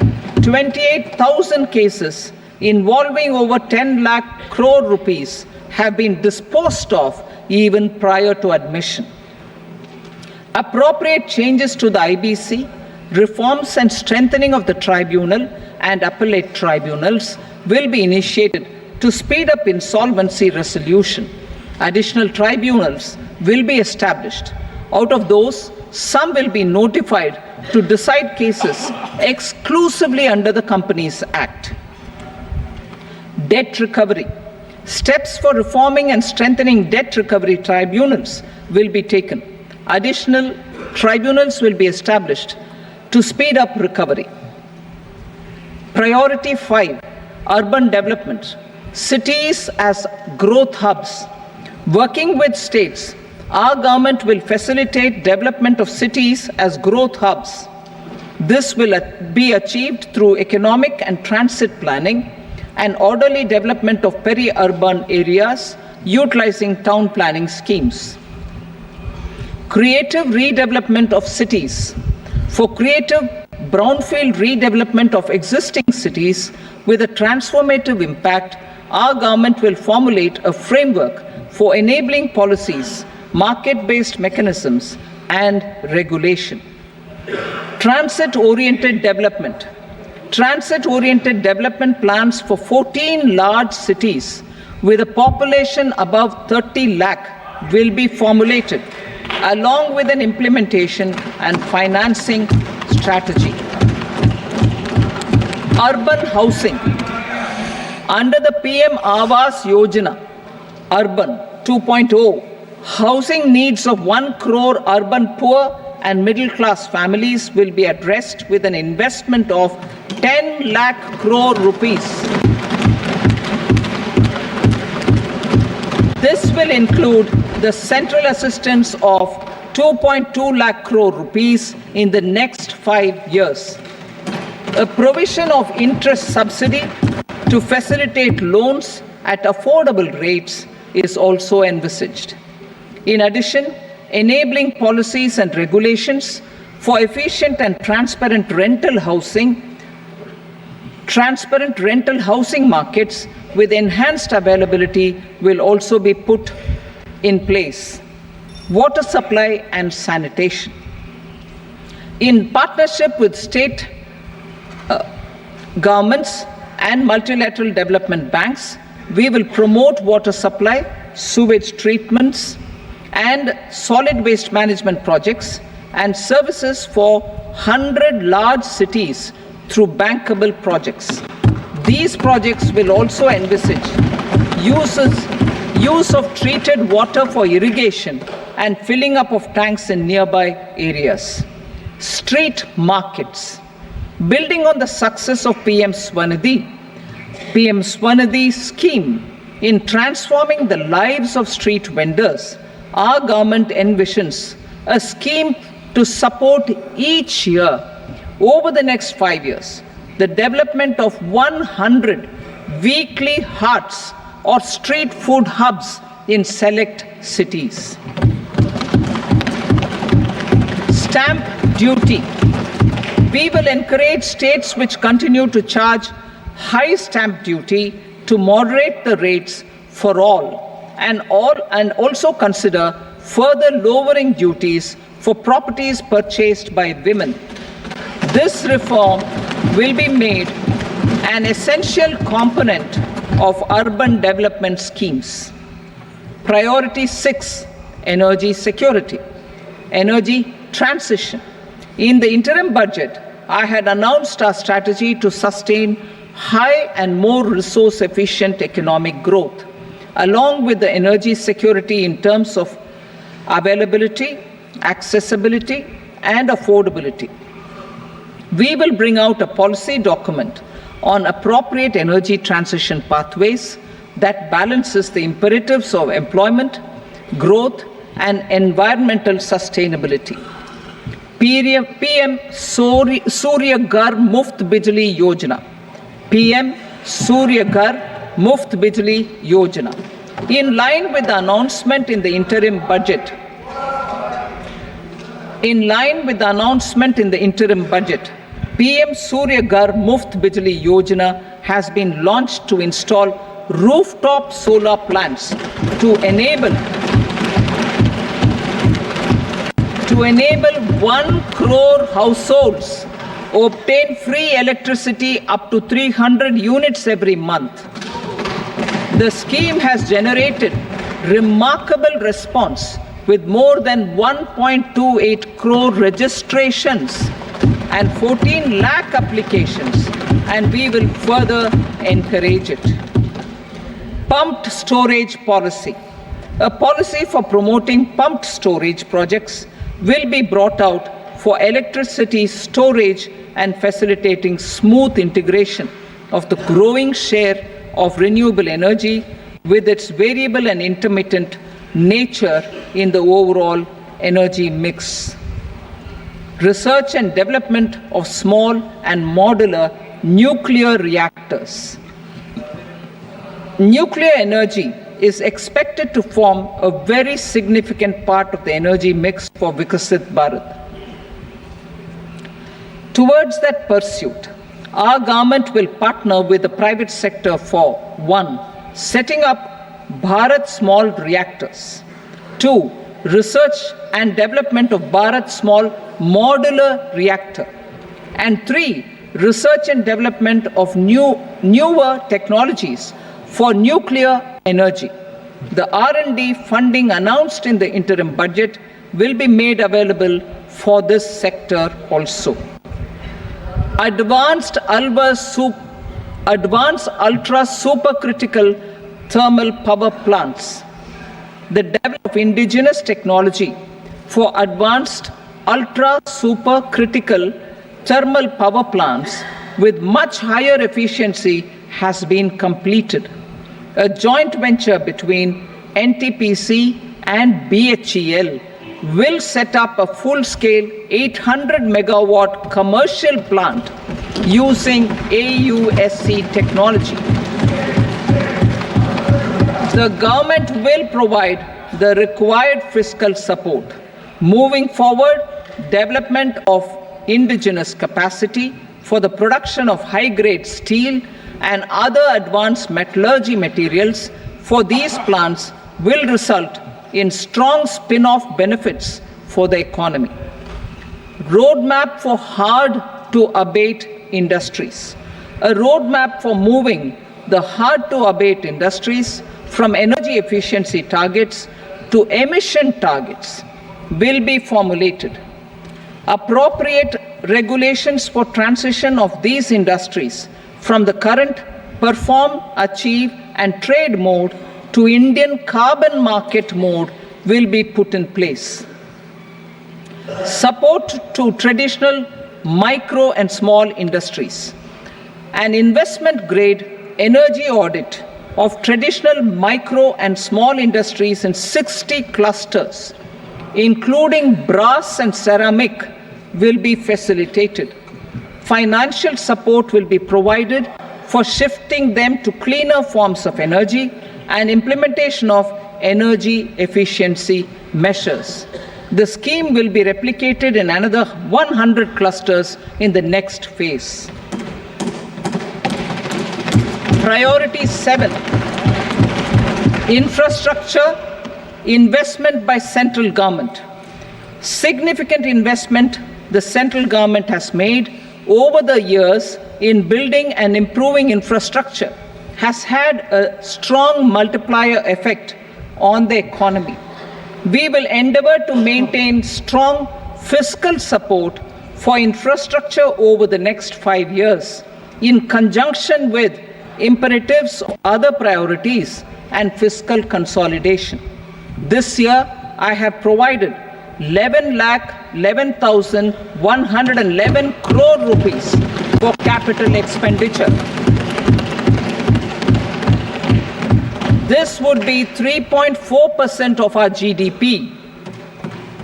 28,000 cases involving over 10 lakh crore rupees have been disposed of even prior to admission. Appropriate changes to the IBC, reforms and strengthening of the tribunal and appellate tribunals will be initiated to speed up insolvency resolution. Additional tribunals will be established. Out of those, some will be notified to decide cases exclusively under the Companies Act. Debt recovery. Steps for reforming and strengthening debt recovery tribunals will be taken. Additional tribunals will be established to speed up recovery. Priority 5, urban development. Cities as growth hubs. Working with states, our government will facilitate development of cities as growth hubs. This will be achieved through economic and transit planning and orderly development of peri-urban areas utilizing town planning schemes. Creative redevelopment of cities. For creative brownfield redevelopment of existing cities with a transformative impact, our government will formulate a framework for enabling policies, market-based mechanisms, and regulation. Transit-oriented development. Transit-oriented development plans for 14 large cities with a population above 30 lakh will be formulated, along with an implementation and financing strategy. Urban housing. Under the PM Awas Yojana, Urban 2.0, housing needs of 1 crore urban poor and middle class families will be addressed with an investment of 10 lakh crore rupees. This will include the central assistance of 2.2 lakh crore rupees in the next 5 years. A provision of interest subsidy to facilitate loans at affordable rates is also envisaged. In addition, enabling policies and regulations for efficient and transparent rental housing markets with enhanced availability will also be put in place. Water supply and sanitation. In partnership with state governments and multilateral development banks, we will promote water supply, sewage treatments, and solid waste management projects and services for 100 large cities through bankable projects. These projects will also envisage use of treated water for irrigation and filling up of tanks in nearby areas. Street markets. Building on the success of PM Swanidhi scheme in transforming the lives of street vendors, our government envisions a scheme to support each year over the next 5 years the development of 100 weekly hearts or street food hubs in select cities. Stamp duty. We will encourage states which continue to charge high stamp duty to moderate the rates for all and also consider further lowering duties for properties purchased by women. This reform will be made an essential component of urban development schemes. Priority 6, energy security, energy transition. In the interim budget, I had announced our strategy to sustain high and more resource efficient economic growth, along with the energy security in terms of availability, accessibility, and affordability. We will bring out a policy document on appropriate energy transition pathways that balances the imperatives of employment, growth, and environmental sustainability. PM Surya Ghar Muft Bijli Yojana. PM Surya Ghar Muft Bijli Yojana. In line with the announcement in the interim budget, PM Surya Ghar Muft Bijli Yojana has been launched to install rooftop solar plants to enable 1 crore households obtain free electricity up to 300 units every month. The scheme has generated remarkable response with more than 1.28 crore registrations and 14 lakh applications, and we will further encourage it. Pumped storage policy. A policy for promoting pumped storage projects will be brought out for electricity storage and facilitating smooth integration of the growing share of renewable energy with its variable and intermittent nature in the overall energy mix. Research and development of small and modular nuclear reactors. Nuclear energy is expected to form a very significant part of the energy mix for Vikasit Bharat. Towards that pursuit, our government will partner with the private sector for 1. Setting up Bharat Small Reactors. 2. Research and development of Bharat Small Modular Reactor. And 3. Research and development of newer technologies for nuclear energy. The R&D funding announced in the interim budget will be made available for this sector also. Advanced ultra supercritical thermal power plants. The development of indigenous technology for advanced ultra supercritical thermal power plants with much higher efficiency has been completed. A joint venture between NTPC and BHEL will set up a full-scale 800 megawatt commercial plant using AUSC technology. The government will provide the required fiscal support. Moving forward, development of indigenous capacity for the production of high-grade steel and other advanced metallurgy materials for these plants will result in strong spin-off benefits for the economy. Roadmap for hard-to-abate industries. A roadmap for moving the hard-to-abate industries from energy efficiency targets to emission targets will be formulated. Appropriate regulations for transition of these industries from the current perform, achieve, and trade mode to Indian carbon market mode will be put in place. Support to traditional micro and small industries. An investment grade energy audit of traditional micro and small industries in 60 clusters, including brass and ceramic, will be facilitated. Financial support will be provided for shifting them to cleaner forms of energy and implementation of energy efficiency measures. The scheme will be replicated in another 100 clusters in the next phase. Priority 7, infrastructure investment by central government. Significant investment the central government has made over the years in building and improving infrastructure has had a strong multiplier effect on the economy. We will endeavor to maintain strong fiscal support for infrastructure over the next 5 years in conjunction with imperatives of other priorities and fiscal consolidation. This year, I have provided 11,11,111 crore rupees for capital expenditure. This would be 3.4% of our GDP.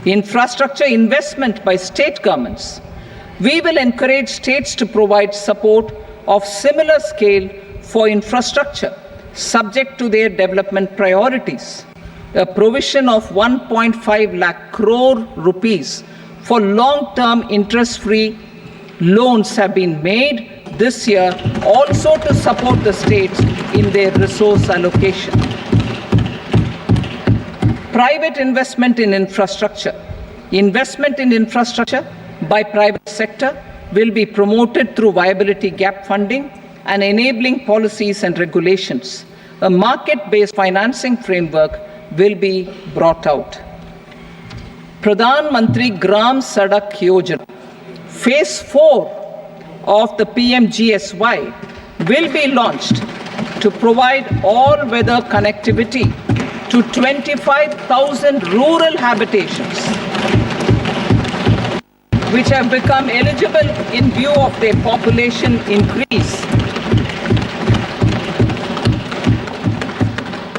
Infrastructure investment by state governments. We will encourage states to provide support of similar scale for infrastructure, subject to their development priorities. A provision of 1.5 lakh crore rupees for long-term interest-free loans have been made this year also to support the states in their resource allocation. Private investment in infrastructure. Investment in infrastructure by private sector will be promoted through viability gap funding and enabling policies and regulations. A market-based financing framework will be brought out. Pradhan Mantri Gram Sadak Yojana, Phase 4 of the PMGSY will be launched to provide all-weather connectivity to 25,000 rural habitations, which have become eligible in view of their population increase.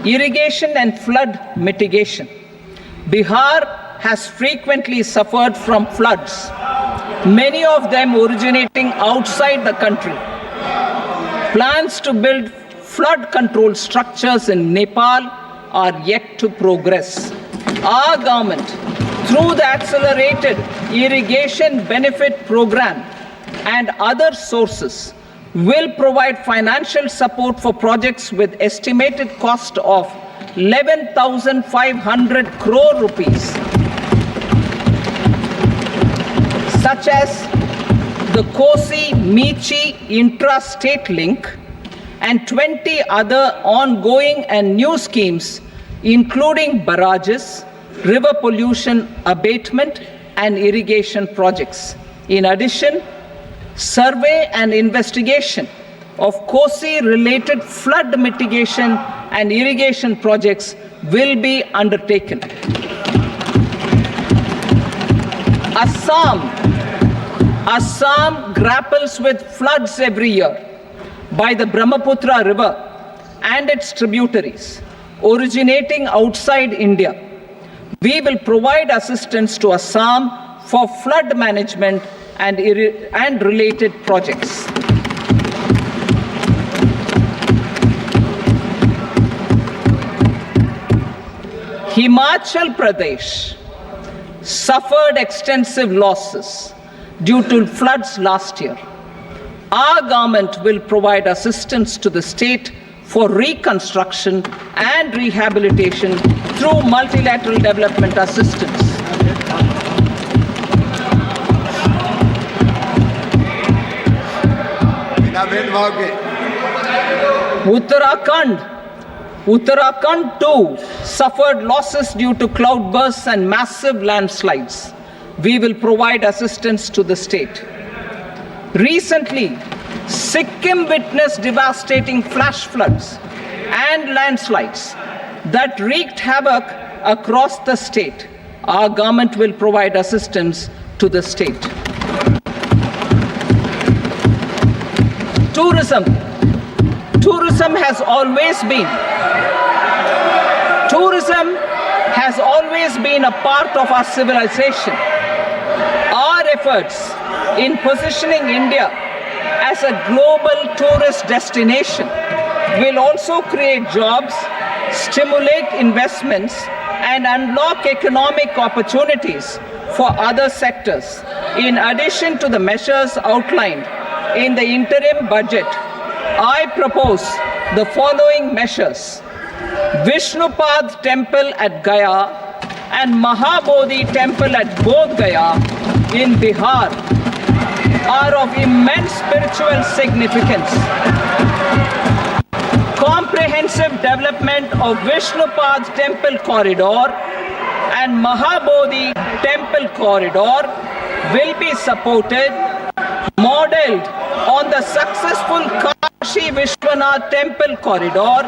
Irrigation and flood mitigation. Bihar has frequently suffered from floods, many of them originating outside the country. Plans to build flood control structures in Nepal are yet to progress. Our government, through the Accelerated Irrigation Benefit Program and other sources, will provide financial support for projects with estimated cost of 11,500 crore rupees, such as the Kosi-Michi intra-state link and 20 other ongoing and new schemes, including barrages, river pollution abatement, and irrigation projects. In addition, survey and investigation of Kosi-related flood mitigation and irrigation projects will be undertaken. Assam grapples with floods every year by the Brahmaputra River and its tributaries originating outside India. We will provide assistance to Assam for flood management and related projects. Himachal Pradesh suffered extensive losses due to floods last year. Our government will provide assistance to the state for reconstruction and rehabilitation through multilateral development assistance. Uttarakhand too suffered losses due to cloudbursts and massive landslides. We will provide assistance to the state. Recently, Sikkim witnessed devastating flash floods and landslides that wreaked havoc across the state. Our government will provide assistance to the state. Tourism has always been a part of our civilization. Our efforts in positioning India as a global tourist destination will also create jobs, stimulate investments, and unlock economic opportunities for other sectors. In addition to the measures outlined in the interim budget, I propose the following measures. Vishnupad Temple at Gaya and Mahabodhi Temple at Bodh Gaya in Bihar are of immense spiritual significance. Comprehensive development of Vishnupad Temple Corridor and Mahabodhi Temple Corridor will be supported, modeled on the successful Kashi Vishwanath Temple Corridor,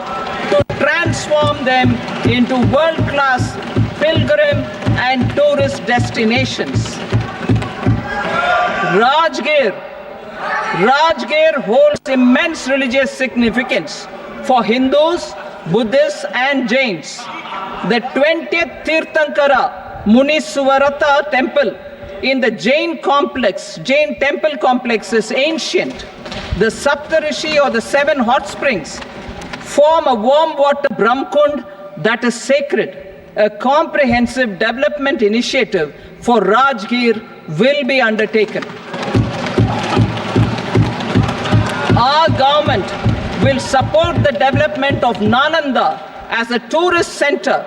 to transform them into world-class pilgrim and tourist destinations. Rajgir holds immense religious significance for Hindus, Buddhists, and Jains. The 20th Tirthankara Muniswarata temple in the Jain temple complex is ancient. The Saptarishi, or the 7 hot springs, form a warm water Brahmkund that is sacred. A comprehensive development initiative for Rajgir will be undertaken. Our government will support the development of Nalanda as a tourist center,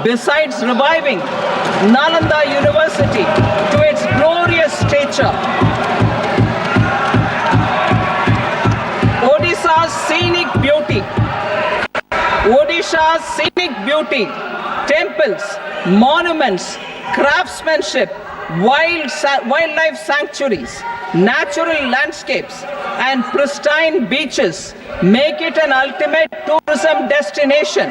besides reviving Nalanda University to its glorious stature. Odisha's scenic beauty, temples, monuments, craftsmanship, wildlife sanctuaries, natural landscapes, and pristine beaches make it an ultimate tourism destination.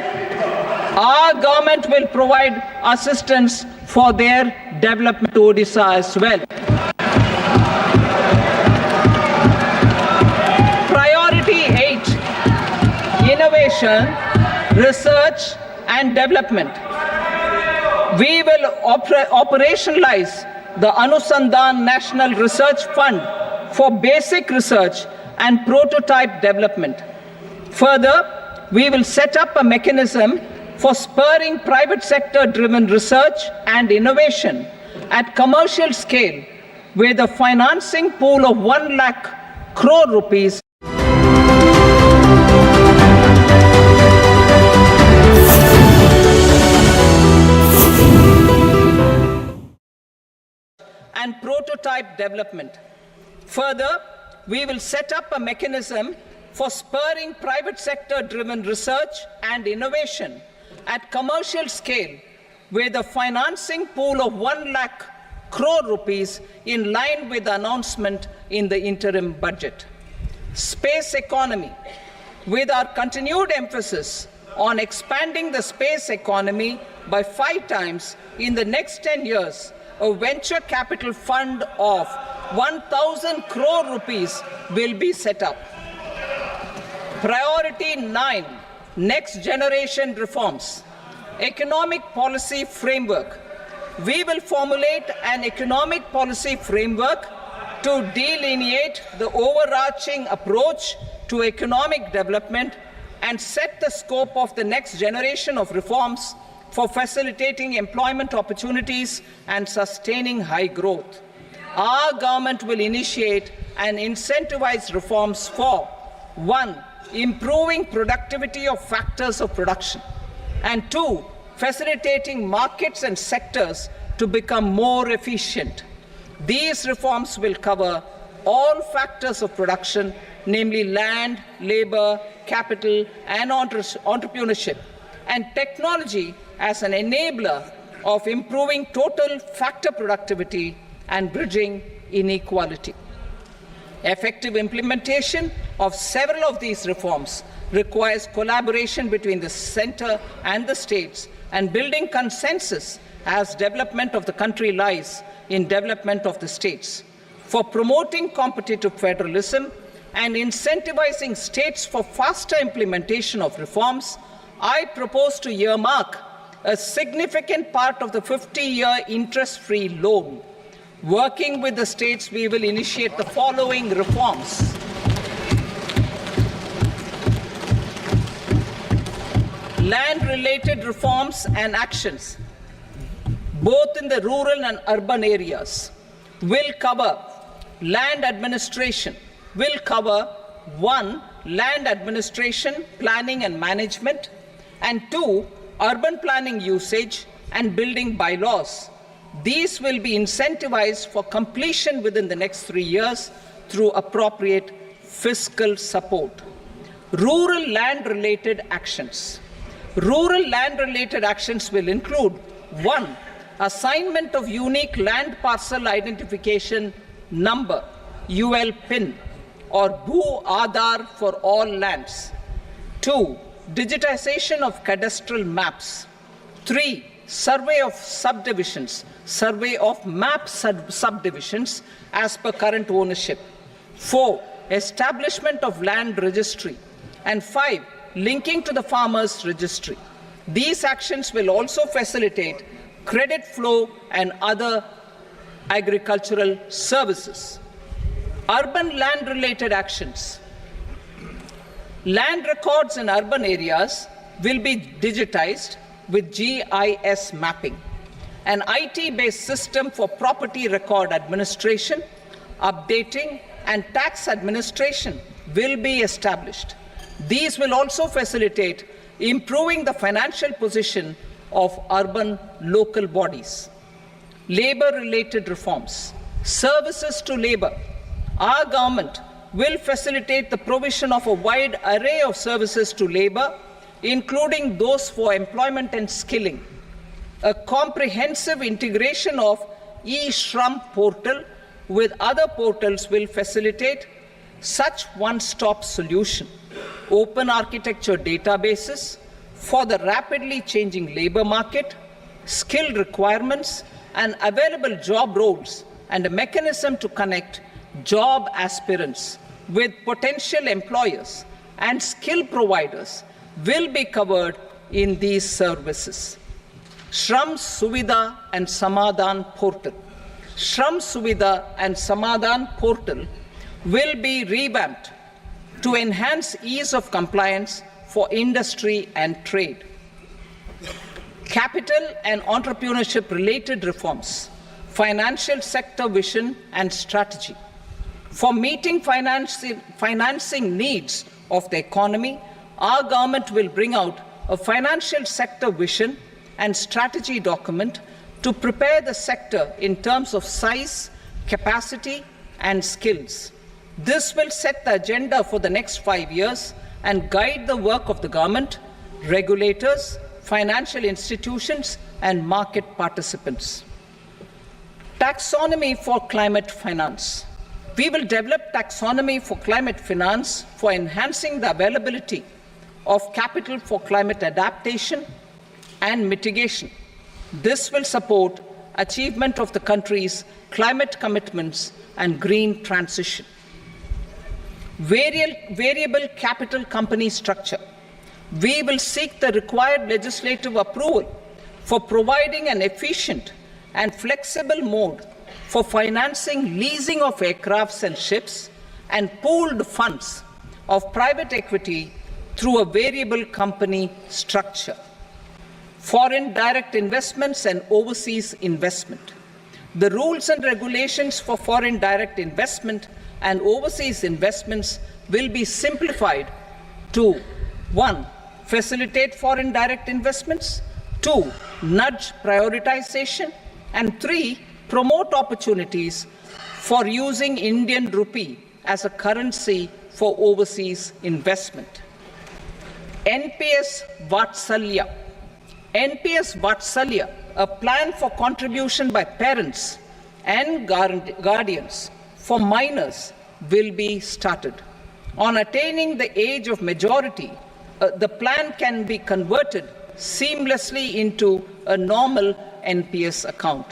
Our government will provide assistance for their development to Odisha as well. Priority 8, innovation, research and development. We will operationalize the Anusandhan National Research Fund for basic research and prototype development. Further, we will set up a mechanism for spurring private sector driven research and innovation at commercial scale with a financing pool of 1 lakh crore rupees and prototype development. Further, we will set up a mechanism for spurring private sector driven research and innovation at commercial scale with a financing pool of 1 lakh crore rupees in line with the announcement in the interim budget. Space economy. With our continued emphasis on expanding the space economy by 5 times in the next 10 years, a venture capital fund of 1,000 crore rupees will be set up. Priority 9, next generation reforms. Economic policy framework. We will formulate an economic policy framework to delineate the overarching approach to economic development and set the scope of the next generation of reforms for facilitating employment opportunities and sustaining high growth. Our government will initiate and incentivize reforms for 1. Improving productivity of factors of production, and 2. Facilitating markets and sectors to become more efficient. These reforms will cover all factors of production, namely land, labor, capital, and entrepreneurship, and technology as an enabler of improving total factor productivity and bridging inequality. Effective implementation of several of these reforms requires collaboration between the center and the states and building consensus as development of the country lies in development of the states. For promoting competitive federalism and incentivizing states for faster implementation of reforms, I propose to earmark a significant part of the 50-year interest-free loan. Working with the states, we will initiate the following reforms. Land-related reforms and actions, both in the rural and urban areas, will cover land administration, will cover 1. Land administration, planning and management, and 2. Urban planning usage and building bylaws. These will be incentivized for completion within the next 3 years through appropriate fiscal support. Rural land-related actions. Rural land-related actions will include 1. Assignment of unique land parcel identification number, UL PIN, or Bhu Aadhaar for all lands. 2. Digitization of cadastral maps. 3. Survey of subdivisions, survey of map subdivisions as per current ownership. 4. Establishment of land registry. And 5. Linking to the farmers registry. These actions will also facilitate credit flow and other agricultural services. Urban land related actions. Land records in urban areas will be digitized with GIS mapping. An IT-based system for property record administration, updating, and tax administration will be established. These will also facilitate improving the financial position of urban local bodies. Labor-related reforms. Services to labor. Our government will facilitate the provision of a wide array of services to labor, including those for employment and skilling. A comprehensive integration of e-Shram portal with other portals will facilitate such one-stop solution. Open architecture databases for the rapidly changing labor market, skill requirements, and available job roles, and a mechanism to connect job aspirants with potential employers and skill providers will be covered in these services. Shram Suvidha and Samadhan portal. Shram Suvidha and Samadhan portal will be revamped to enhance ease of compliance for industry and trade. Capital and entrepreneurship related reforms, financial sector vision and strategy. For meeting financing needs of the economy, our government will bring out a financial sector vision and strategy document to prepare the sector in terms of size, capacity, and skills. This will set the agenda for the next 5 years and guide the work of the government, regulators, financial institutions, and market participants. Taxonomy for climate finance. We will develop taxonomy for climate finance for enhancing the availability of capital for climate adaptation and mitigation. This will support achievement of the country's climate commitments and green transition. Variable capital company structure. We will seek the required legislative approval for providing an efficient and flexible mode for financing leasing of aircrafts and ships and pooled funds of private equity through a variable company structure. Foreign direct investments and overseas investment. The rules and regulations for foreign direct investment and overseas investments will be simplified to 1. Facilitate foreign direct investments, 2. Nudge prioritization, and 3. Promote opportunities for using Indian rupee as a currency for overseas investment. NPS Vatsalya. NPS Vatsalya, a plan for contribution by parents and guardians for minors, will be started. On attaining the age of majority, the plan can be converted seamlessly into a normal NPS account.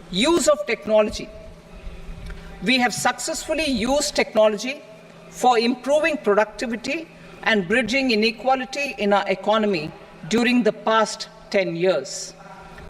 Use of technology. We have successfully used technology for improving productivity and bridging inequality in our economy during the past 10 years.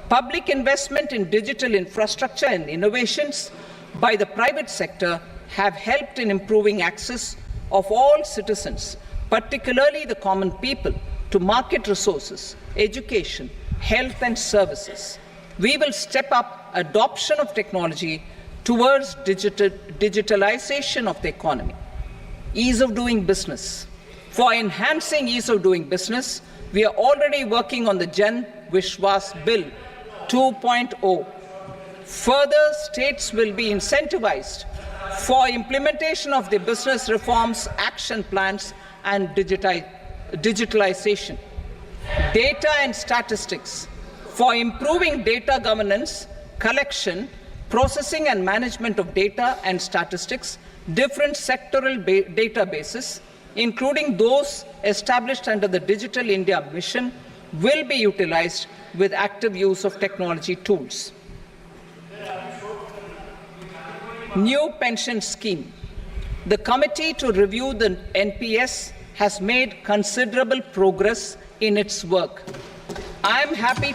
Public investment in digital infrastructure and innovations by the private sector have helped in improving access of all citizens, particularly the common people, to market resources, education, health, and services. We will step up adoption of technology towards digitalization of the economy. Ease of doing business. For enhancing ease of doing business, we are already working on the Jan Vishwas Bill 2.0. Further, states will be incentivized for implementation of the business reforms, action plans, and digitalization. Data and statistics. For improving data governance, collection, processing and management of data and statistics, different sectoral databases, including those established under the Digital India Mission, will be utilized with active use of technology tools. New pension scheme. The committee to review the NPS has made considerable progress in its work. I am happy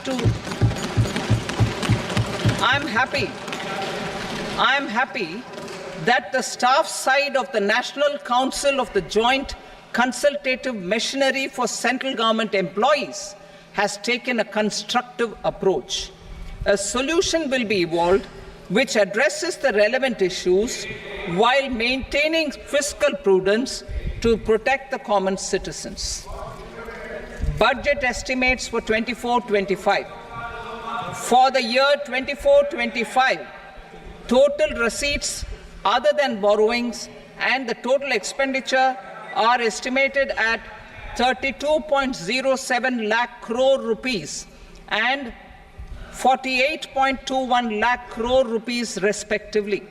that the staff side of the National Council of the Joint Consultative Machinery for Central Government Employees has taken a constructive approach. A solution will be evolved which addresses the relevant issues while maintaining fiscal prudence to protect the common citizens. Budget estimates for 24-25. For the year 24-25, total receipts other than borrowings and the total expenditure are estimated at 32.07 lakh crore rupees and 48.21 lakh crore rupees respectively.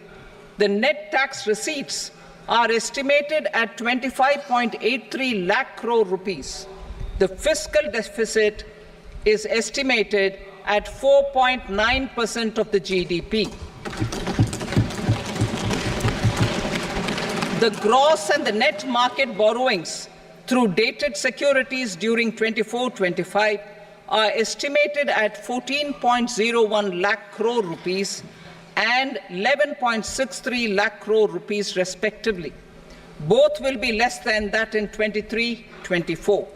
The net tax receipts are estimated at 25.83 lakh crore rupees. The fiscal deficit is estimated at 4.9% of the GDP. The gross and the net market borrowings through dated securities during 24-25 are estimated at 14.01 lakh crore rupees and 11.63 lakh crore rupees respectively. Both will be less than that in 23-24.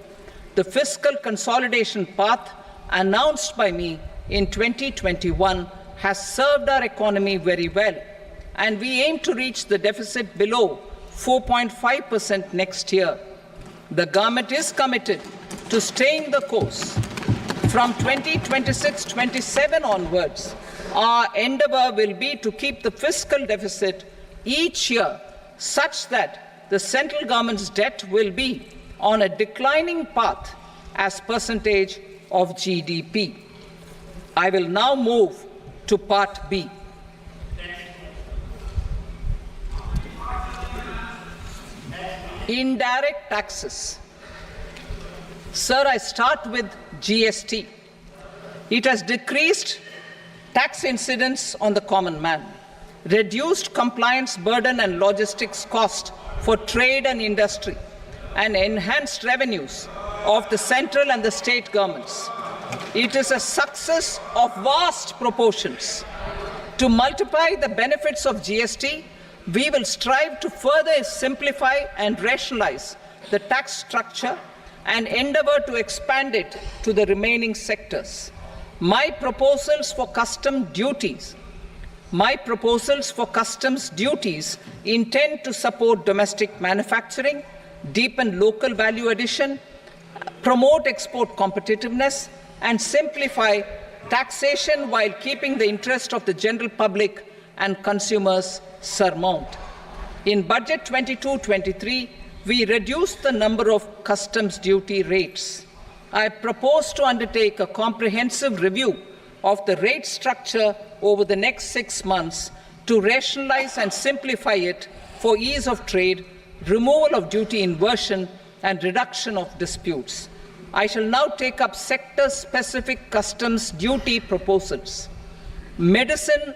The fiscal consolidation path announced by me in 2021 has served our economy very well, and we aim to reach the deficit below 4.5% next year. The government is committed to staying the course. From 2026-27 onwards, our endeavor will be to keep the fiscal deficit each year such that the central government's debt will be on a declining path as percentage of GDP. I will now move to Part B. Indirect taxes. Sir, I start with GST. It has decreased tax incidence on the common man, reduced compliance burden and logistics cost for trade and industry, and enhanced revenues of the central and the state governments. It is a success of vast proportions. To multiply the benefits of GST, we will strive to further simplify and rationalize the tax structure and endeavor to expand it to the remaining sectors. My proposals for customs duties intend to support domestic manufacturing, deepen local value addition, promote export competitiveness, and simplify taxation while keeping the interest of the general public and consumers surmount. In Budget 22-23, we reduced the number of customs duty rates. I propose to undertake a comprehensive review of the rate structure over the next 6 months to rationalize and simplify it for ease of trade, removal of duty inversion, and reduction of disputes. I shall now take up sector-specific customs duty proposals. Medicine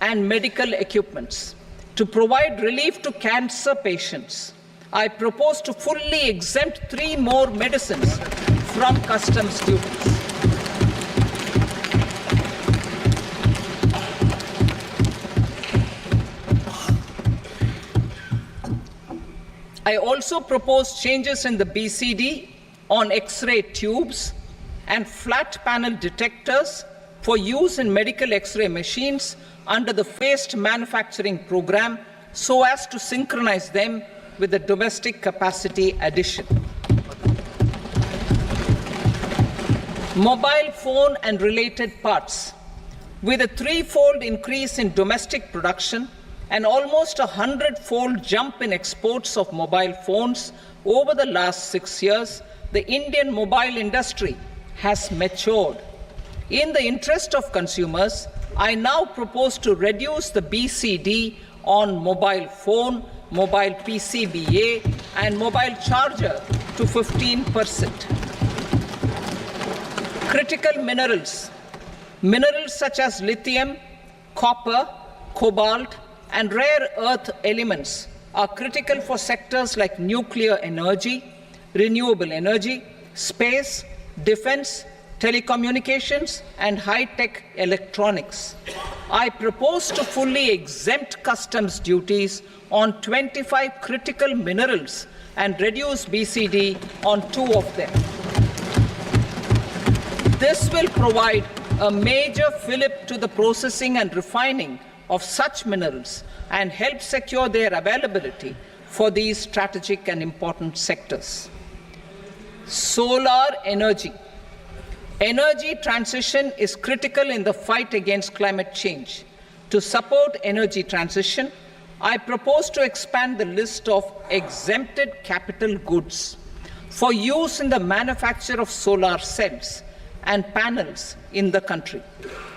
and medical equipments. To provide relief to cancer patients, I propose to fully exempt 3 more medicines from customs duties. I also propose changes in the BCD on X-ray tubes and flat panel detectors for use in medical X-ray machines under the phased manufacturing program so as to synchronize them with the domestic capacity addition. Mobile phone and related parts. With a 3-fold increase in domestic production and almost a 100-fold jump in exports of mobile phones over the last 6 years, the Indian mobile industry has matured. In the interest of consumers, I now propose to reduce the BCD on mobile phone, mobile PCBA, and mobile charger to 15%. Critical minerals. Minerals such as lithium, copper, cobalt, and rare earth elements are critical for sectors like nuclear energy, renewable energy, space, defense, telecommunications, and high-tech electronics. I propose to fully exempt customs duties on 25 critical minerals and reduce BCD on 2 of them. This will provide a major fillip to the processing and refining of such minerals and help secure their availability for these strategic and important sectors. Solar energy. Energy transition is critical in the fight against climate change. To support energy transition, I propose to expand the list of exempted capital goods for use in the manufacture of solar cells and panels in the country.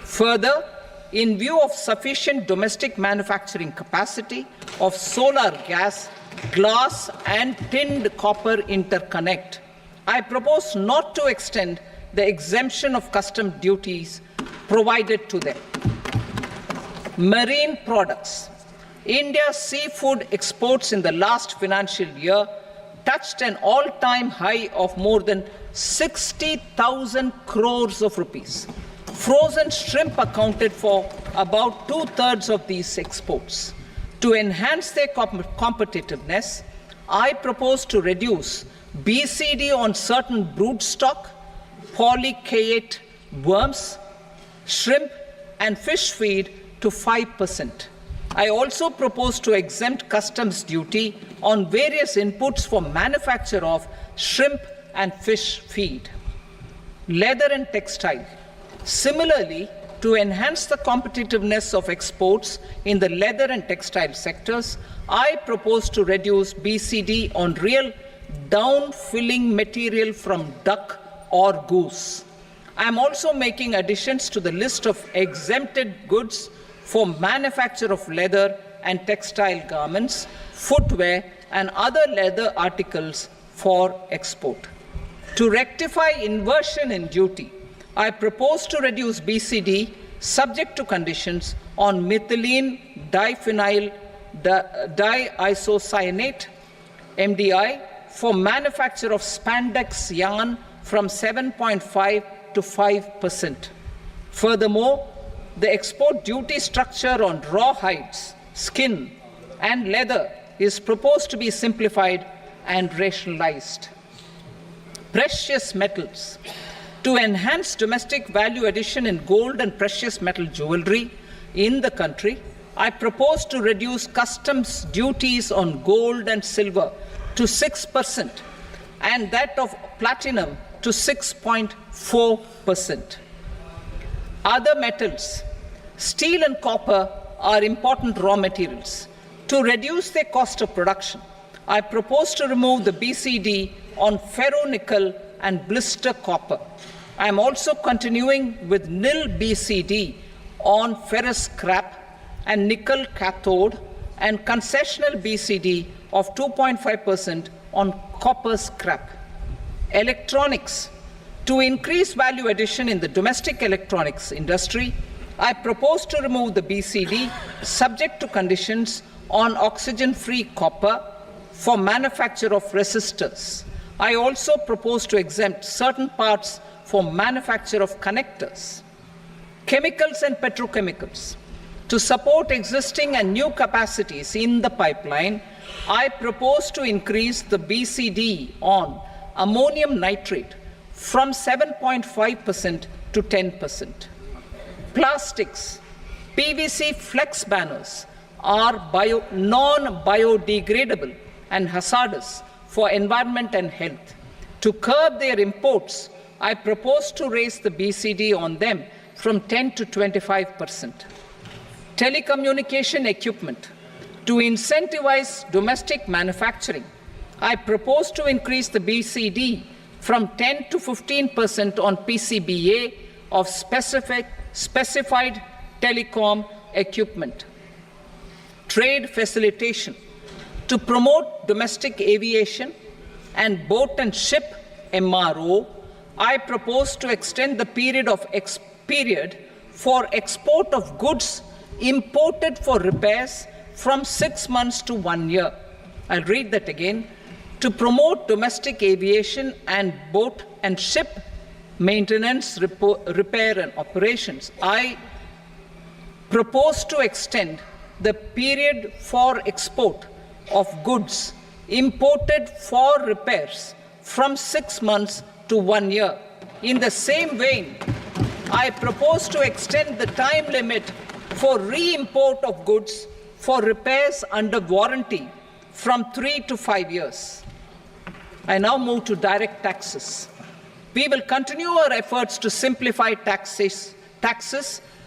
Further, in view of sufficient domestic manufacturing capacity of solar gas, glass and tinned copper interconnect, I propose not to extend the exemption of custom duties provided to them. Marine products. India's seafood exports in the last financial year touched an all-time high of more than 60,000 crores of rupees. Frozen shrimp accounted for about 2/3 of these exports. To enhance their competitiveness, I propose to reduce BCD on certain broodstock, polychaete worms, shrimp and fish feed to 5%. I also propose to exempt customs duty on various inputs for manufacture of shrimp and fish feed. Leather and textile. Similarly, to enhance the competitiveness of exports in the leather and textile sectors, I propose to reduce BCD on real down-filling material from duck or goose. I am also making additions to the list of exempted goods for manufacture of leather and textile garments, footwear, and other leather articles for export. To rectify inversion in duty, I propose to reduce BCD subject to conditions on methylene diphenyl diisocyanate (MDI) for manufacture of spandex yarn from 7.5 to 5%. Furthermore, the export duty structure on raw hides, skin, and leather is proposed to be simplified and rationalized. Precious metals. To enhance domestic value addition in gold and precious metal jewelry in the country, I propose to reduce customs duties on gold and silver to 6% and that of platinum to 6.4%. Other metals. Steel and copper are important raw materials. To reduce their cost of production, I propose to remove the BCD on ferronickel and blister copper. I am also continuing with nil BCD on ferrous scrap and nickel cathode and concessional BCD of 2.5% on copper scrap. Electronics. To increase value addition in the domestic electronics industry, I propose to remove the BCD subject to conditions on oxygen-free copper for manufacture of resistors. I also propose to exempt certain parts for manufacture of connectors. Chemicals and petrochemicals. To support existing and new capacities in the pipeline, I propose to increase the BCD on ammonium nitrate from 7.5% to 10%. Plastics. PVC flex banners are non-biodegradable and hazardous for environment and health. To curb their imports, I propose to raise the BCD on them from 10 to 25%. Telecommunication equipment. To incentivize domestic manufacturing, I propose to increase the BCD from 10 to 15% on PCBA of specified telecom equipment. Trade facilitation. To promote domestic aviation and boat and ship MRO, I propose to extend the period for export of goods imported for repairs from 6 months to 1 year. I'll read that again. To promote domestic aviation and boat and ship maintenance, repair and operations, I propose to extend the period for export of goods imported for repairs from 6 months to 1 year. In the same vein, I propose to extend the time limit for re-import of goods for repairs under warranty from 3 to 5 years. I now move to direct taxes. We will continue our efforts to simplify taxes,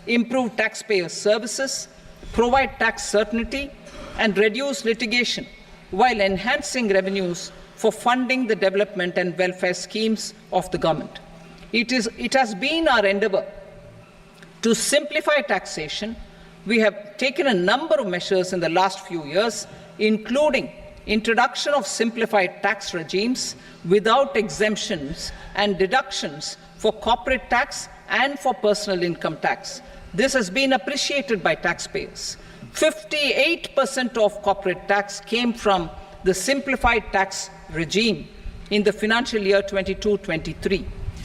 improve taxpayer services, provide tax certainty, and reduce litigation while enhancing revenues for funding the development and welfare schemes of the government. It has been our endeavor to simplify taxation. We have taken a number of measures in the last few years, including introduction of simplified tax regimes without exemptions and deductions for corporate tax and for personal income tax. This has been appreciated by taxpayers. 58% of corporate tax came from the simplified tax regime in the financial year 22-23.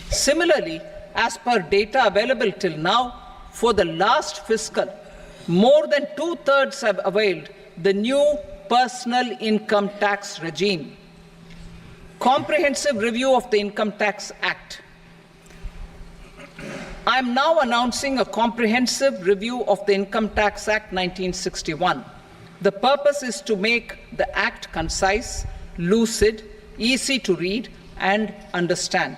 Similarly, as per data available till now, for the last fiscal, more than 2/3 have availed the new personal income tax regime. Comprehensive review of the Income Tax Act. I am now announcing a comprehensive review of the Income Tax Act 1961. The purpose is to make the Act concise, lucid, easy to read and understand.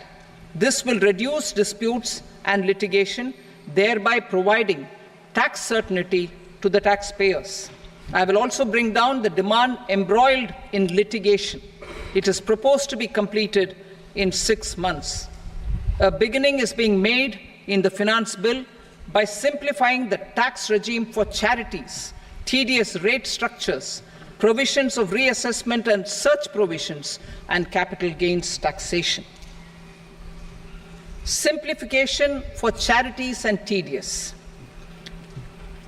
This will reduce disputes and litigation, thereby providing tax certainty to the taxpayers. I will also bring down the demand embroiled in litigation. It is proposed to be completed in 6 months. A beginning is being made in the finance bill by simplifying the tax regime for charities, tedious rate structures, provisions of reassessment and such provisions, and capital gains taxation. Simplification for charities and tedious.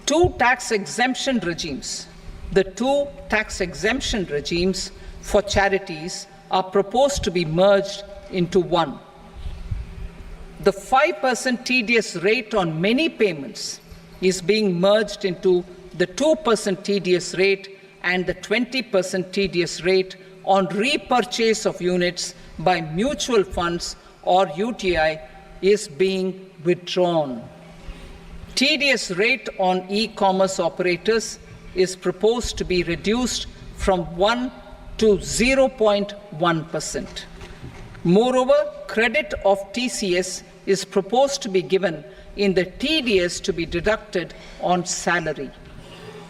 Two tax exemption regimes. The two tax exemption regimes for charities are proposed to be merged into one. The 5% tedious rate on many payments is being merged into the 2% tedious rate, and the 20% tedious rate on repurchase of units by mutual funds or UTI is being withdrawn. Tedious rate on e-commerce operators is proposed to be reduced from 1 to 0.1%. Moreover, credit of TCS is proposed to be given in the TDS to be deducted on salary.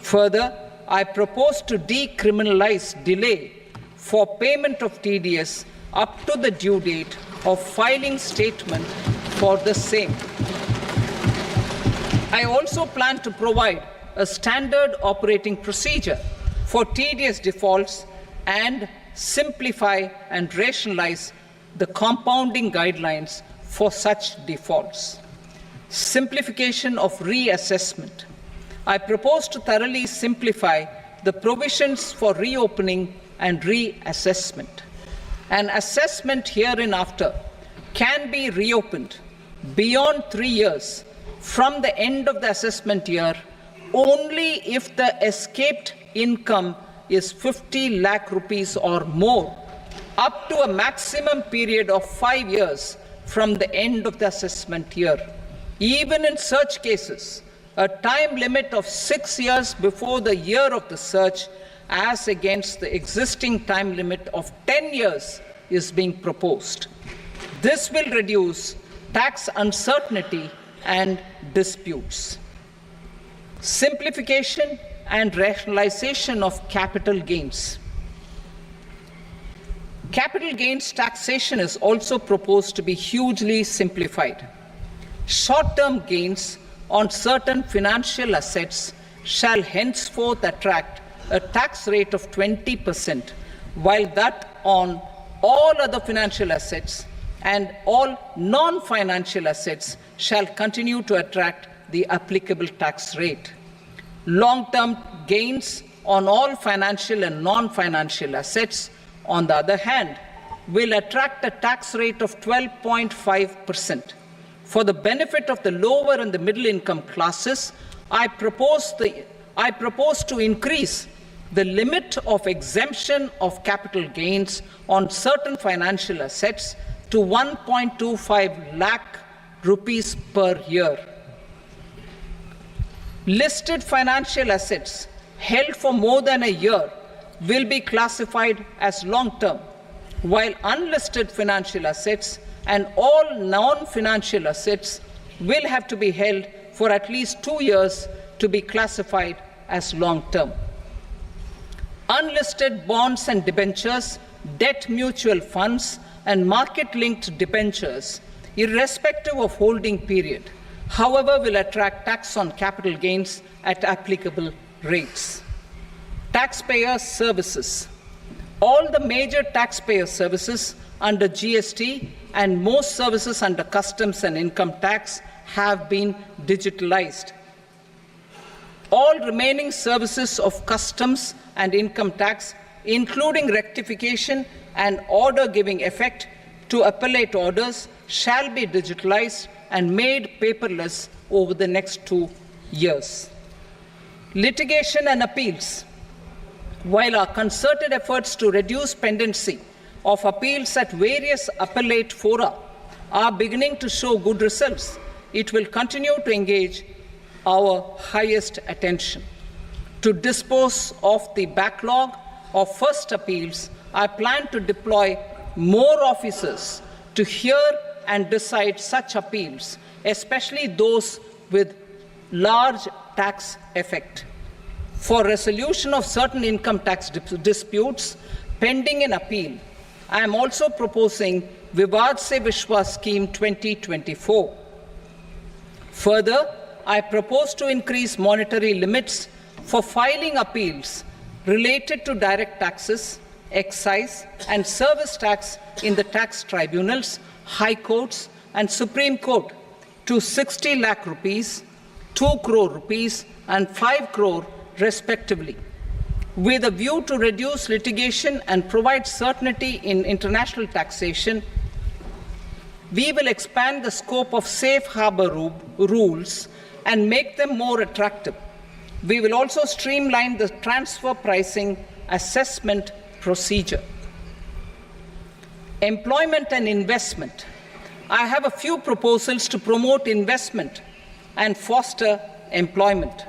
Further, I propose to decriminalize delay for payment of TDS up to the due date of filing statement for the same. I also plan to provide a standard operating procedure for TDS defaults and simplify and rationalize the compounding guidelines for such defaults. Simplification of reassessment. I propose to thoroughly simplify the provisions for reopening and reassessment. An assessment hereinafter can be reopened beyond 3 years from the end of the assessment year only if the escaped income is 50 lakh rupees or more, up to a maximum period of 5 years from the end of the assessment year. Even in such cases, a time limit of 6 years before the year of the search, as against the existing time limit of 10 years, is being proposed. This will reduce tax uncertainty and disputes. Simplification and rationalization of capital gains. Capital gains taxation is also proposed to be hugely simplified. Short-term gains on certain financial assets shall henceforth attract a tax rate of 20%, while that on all other financial assets and all non-financial assets shall continue to attract the applicable tax rate. Long-term gains on all financial and non-financial assets, on the other hand, will attract a tax rate of 12.5%. For the benefit of the lower and the middle income classes, I propose to increase the limit of exemption of capital gains on certain financial assets to 1.25 lakh rupees per year. Listed financial assets held for more than a year will be classified as long-term, while unlisted financial assets and all non-financial assets will have to be held for at least 2 years to be classified as long-term. Unlisted bonds and debentures, debt mutual funds, and market-linked debentures irrespective of holding period, however, will attract tax on capital gains at applicable rates. Taxpayer services. All the major taxpayer services under GST and most services under customs and income tax have been digitalized. All remaining services of customs and income tax, including rectification and order giving effect to appellate orders, shall be digitalized and made paperless over the next 2 years. Litigation and appeals. While our concerted efforts to reduce pendency of appeals at various appellate fora are beginning to show good results, it will continue to engage our highest attention. To dispose of the backlog of first appeals, I plan to deploy more officers to hear and decide such appeals, especially those with large tax effect. For resolution of certain income tax disputes pending an appeal, I am also proposing Vivad Se Vishwas Scheme 2024. Further, I propose to increase monetary limits for filing appeals related to direct taxes, excise, and service tax in the tax tribunals, high courts, and Supreme Court to 60 lakh rupees, 2 crore rupees, and 5 crore respectively, with a view to reduce litigation and provide certainty in international taxation. We will expand the scope of safe harbor rules and make them more attractive. We will also streamline the transfer pricing assessment procedure. Employment and investment. I have a few proposals to promote investment and foster employment.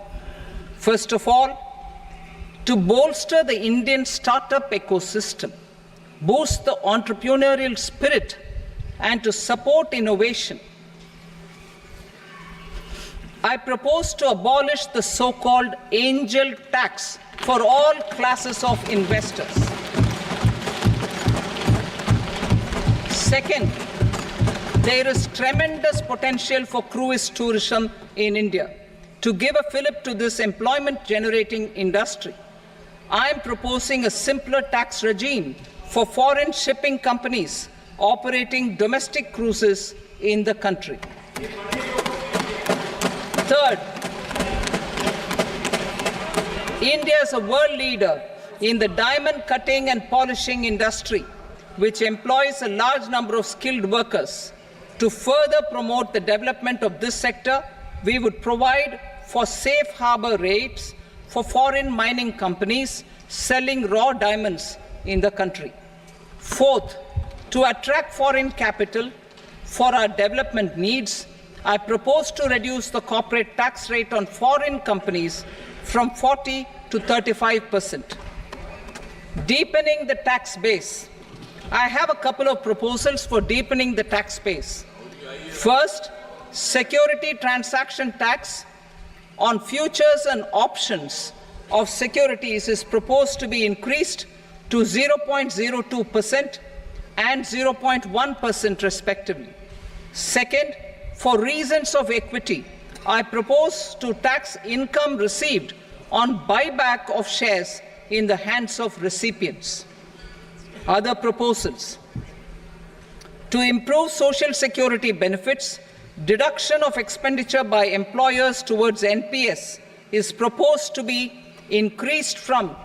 First of all, to bolster the Indian startup ecosystem, boost the entrepreneurial spirit, and to support innovation, I propose to abolish the so-called angel tax for all classes of investors. Second, there is tremendous potential for cruise tourism in India. To give a fillip to this employment-generating industry, I am proposing a simpler tax regime for foreign shipping companies operating domestic cruises in the country. Third, India is a world leader in the diamond cutting and polishing industry, which employs a large number of skilled workers. To further promote the development of this sector, we would provide for safe harbor rates for foreign mining companies selling raw diamonds in the country. Fourth, to attract foreign capital for our development needs, I propose to reduce the corporate tax rate on foreign companies from 40 to 35%. Deepening the tax base. I have a couple of proposals for deepening the tax base. First, security transaction tax on futures and options of securities is proposed to be increased to 0.02% and 0.1% respectively. Second, for reasons of equity, I propose to tax income received on buyback of shares in the hands of recipients. Other proposals: to improve social security benefits, deduction of expenditure by employers towards NPS is proposed to be increased from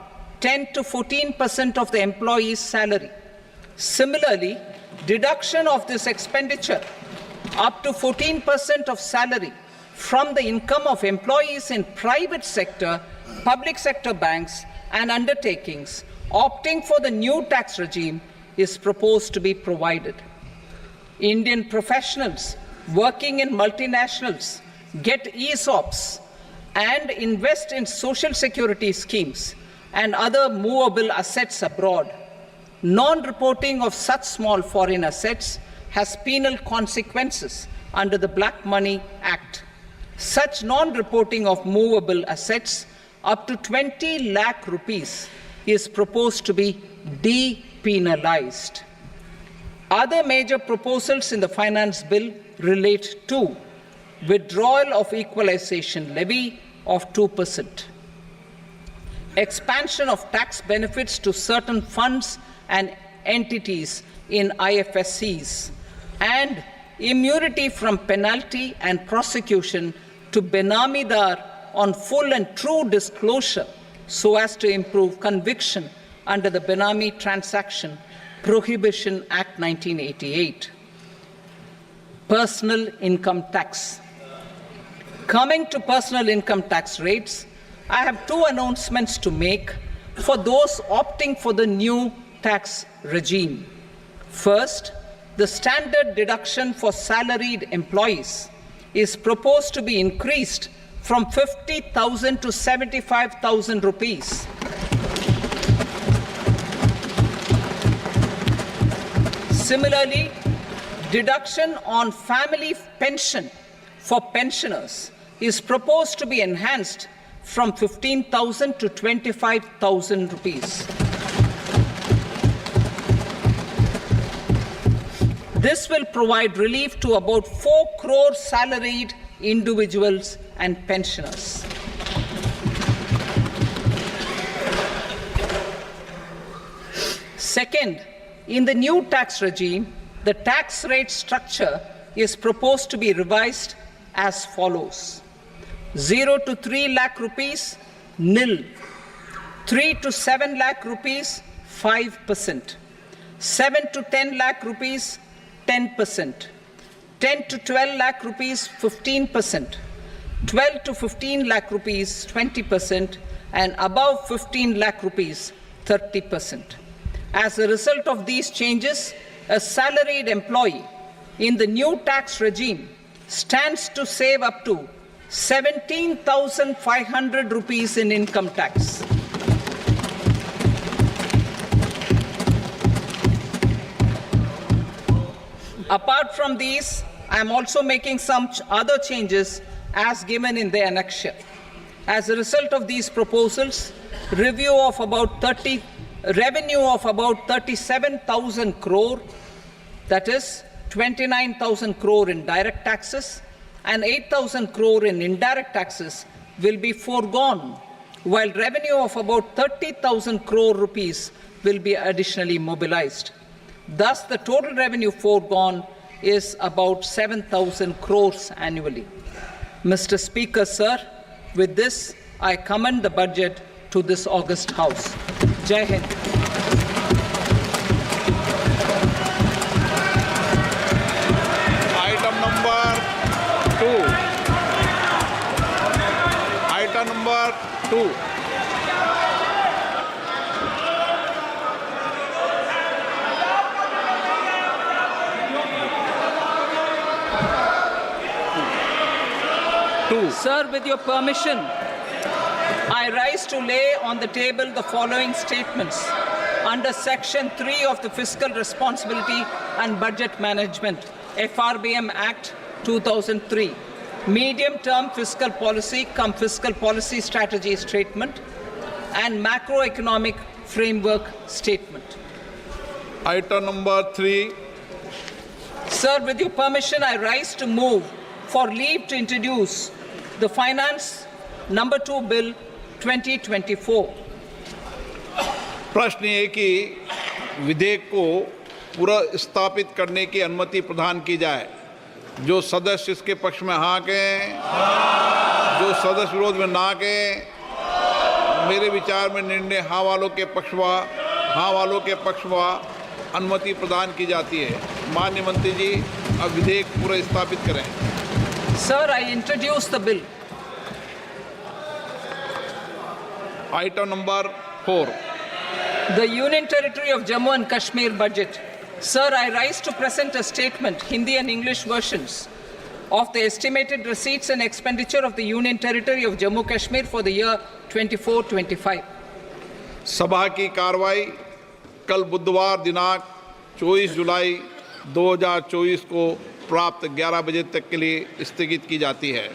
10 to 14% of the employee's salary. Similarly, deduction of this expenditure up to 14% of salary from the income of employees in private sector, public sector banks, and undertakings opting for the new tax regime is proposed to be provided. Indian professionals working in multinationals get ESOPs and invest in social security schemes and other movable assets abroad. Non-reporting of such small foreign assets has penal consequences under the Black Money Act. Such non-reporting of movable assets up to 20 lakh rupees is proposed to be depenalized. Other major proposals in the finance bill relate to withdrawal of equalization levy of 2%, expansion of tax benefits to certain funds and entities in IFSCs, and immunity from penalty and prosecution to benamidar on full and true disclosure so as to improve conviction under the Benami Transaction Prohibition Act 1988. Personal income tax. Coming to personal income tax rates, I have two announcements to make for those opting for the new tax regime. First, the standard deduction for salaried employees is proposed to be increased from 50,000 to 75,000 rupees. Similarly, deduction on family pension for pensioners is proposed to be enhanced from 15,000 to 25,000 rupees. This will provide relief to about 4 crore salaried individuals and pensioners. Second, in the new tax regime, the tax rate structure is proposed to be revised as follows: 0 to 3 lakh rupees, nil; 3 to 7 lakh rupees, 5%; 7 to 10 lakh rupees, 10%; 10 to 12 lakh rupees, 15%; 12 to 15 lakh rupees, 20%; and above 15 lakh rupees, 30%. As a result of these changes, a salaried employee in the new tax regime stands to save up to 17,500 rupees in income tax. Apart from these, I am also making some other changes as given in the annexure. As a result of these proposals, revenue of about 37,000 crore, that is 29,000 crore in direct taxes and 8,000 crore in indirect taxes, will be foregone, while revenue of about 30,000 crore rupees will be additionally mobilized. Thus, the total revenue foregone is about 7,000 crores annually. Mr. Speaker, sir, with this, I commend the budget to this august House. Jai Hind. Item number 2. Item number 2. Sir, with your permission, I rise to lay on the table the following statements under Section 3 of the Fiscal Responsibility and Budget Management, FRBM Act 2003, Medium-Term Fiscal Policy cum Fiscal Policy Strategy Statement, and Macroeconomic Framework Statement. Item number 3. Sir, with your permission, I rise to move for leave to introduce the Finance Number 2 Bill 2024. प्रश्न ये कि विधेयक को पुनर्स्थापित करने की अनुमति प्रदान की जाए। जो सदस्य इसके पक्ष में हाँ कहें, जो सदस्य विरोध में ना कहें। मेरे विचार में निर्णय हाँ वालों के पक्ष में अनुमति प्रदान की जाती है। माननीय मंत्री जी, अब विधेयक पुनर्स्थापित करें। Sir, I introduce the bill. Item number 4. The Union Territory of Jammu and Kashmir budget. Sir, I rise to present a statement, Hindi and English versions, of the estimated receipts and expenditure of the Union Territory of Jammu and Kashmir for the year 24-25. सभा की कार्रवाई कल बुधवार दिनांक 24 जुलाई 2024 को प्राप्त 11 बजे तक के लिए स्थगित की जाती है।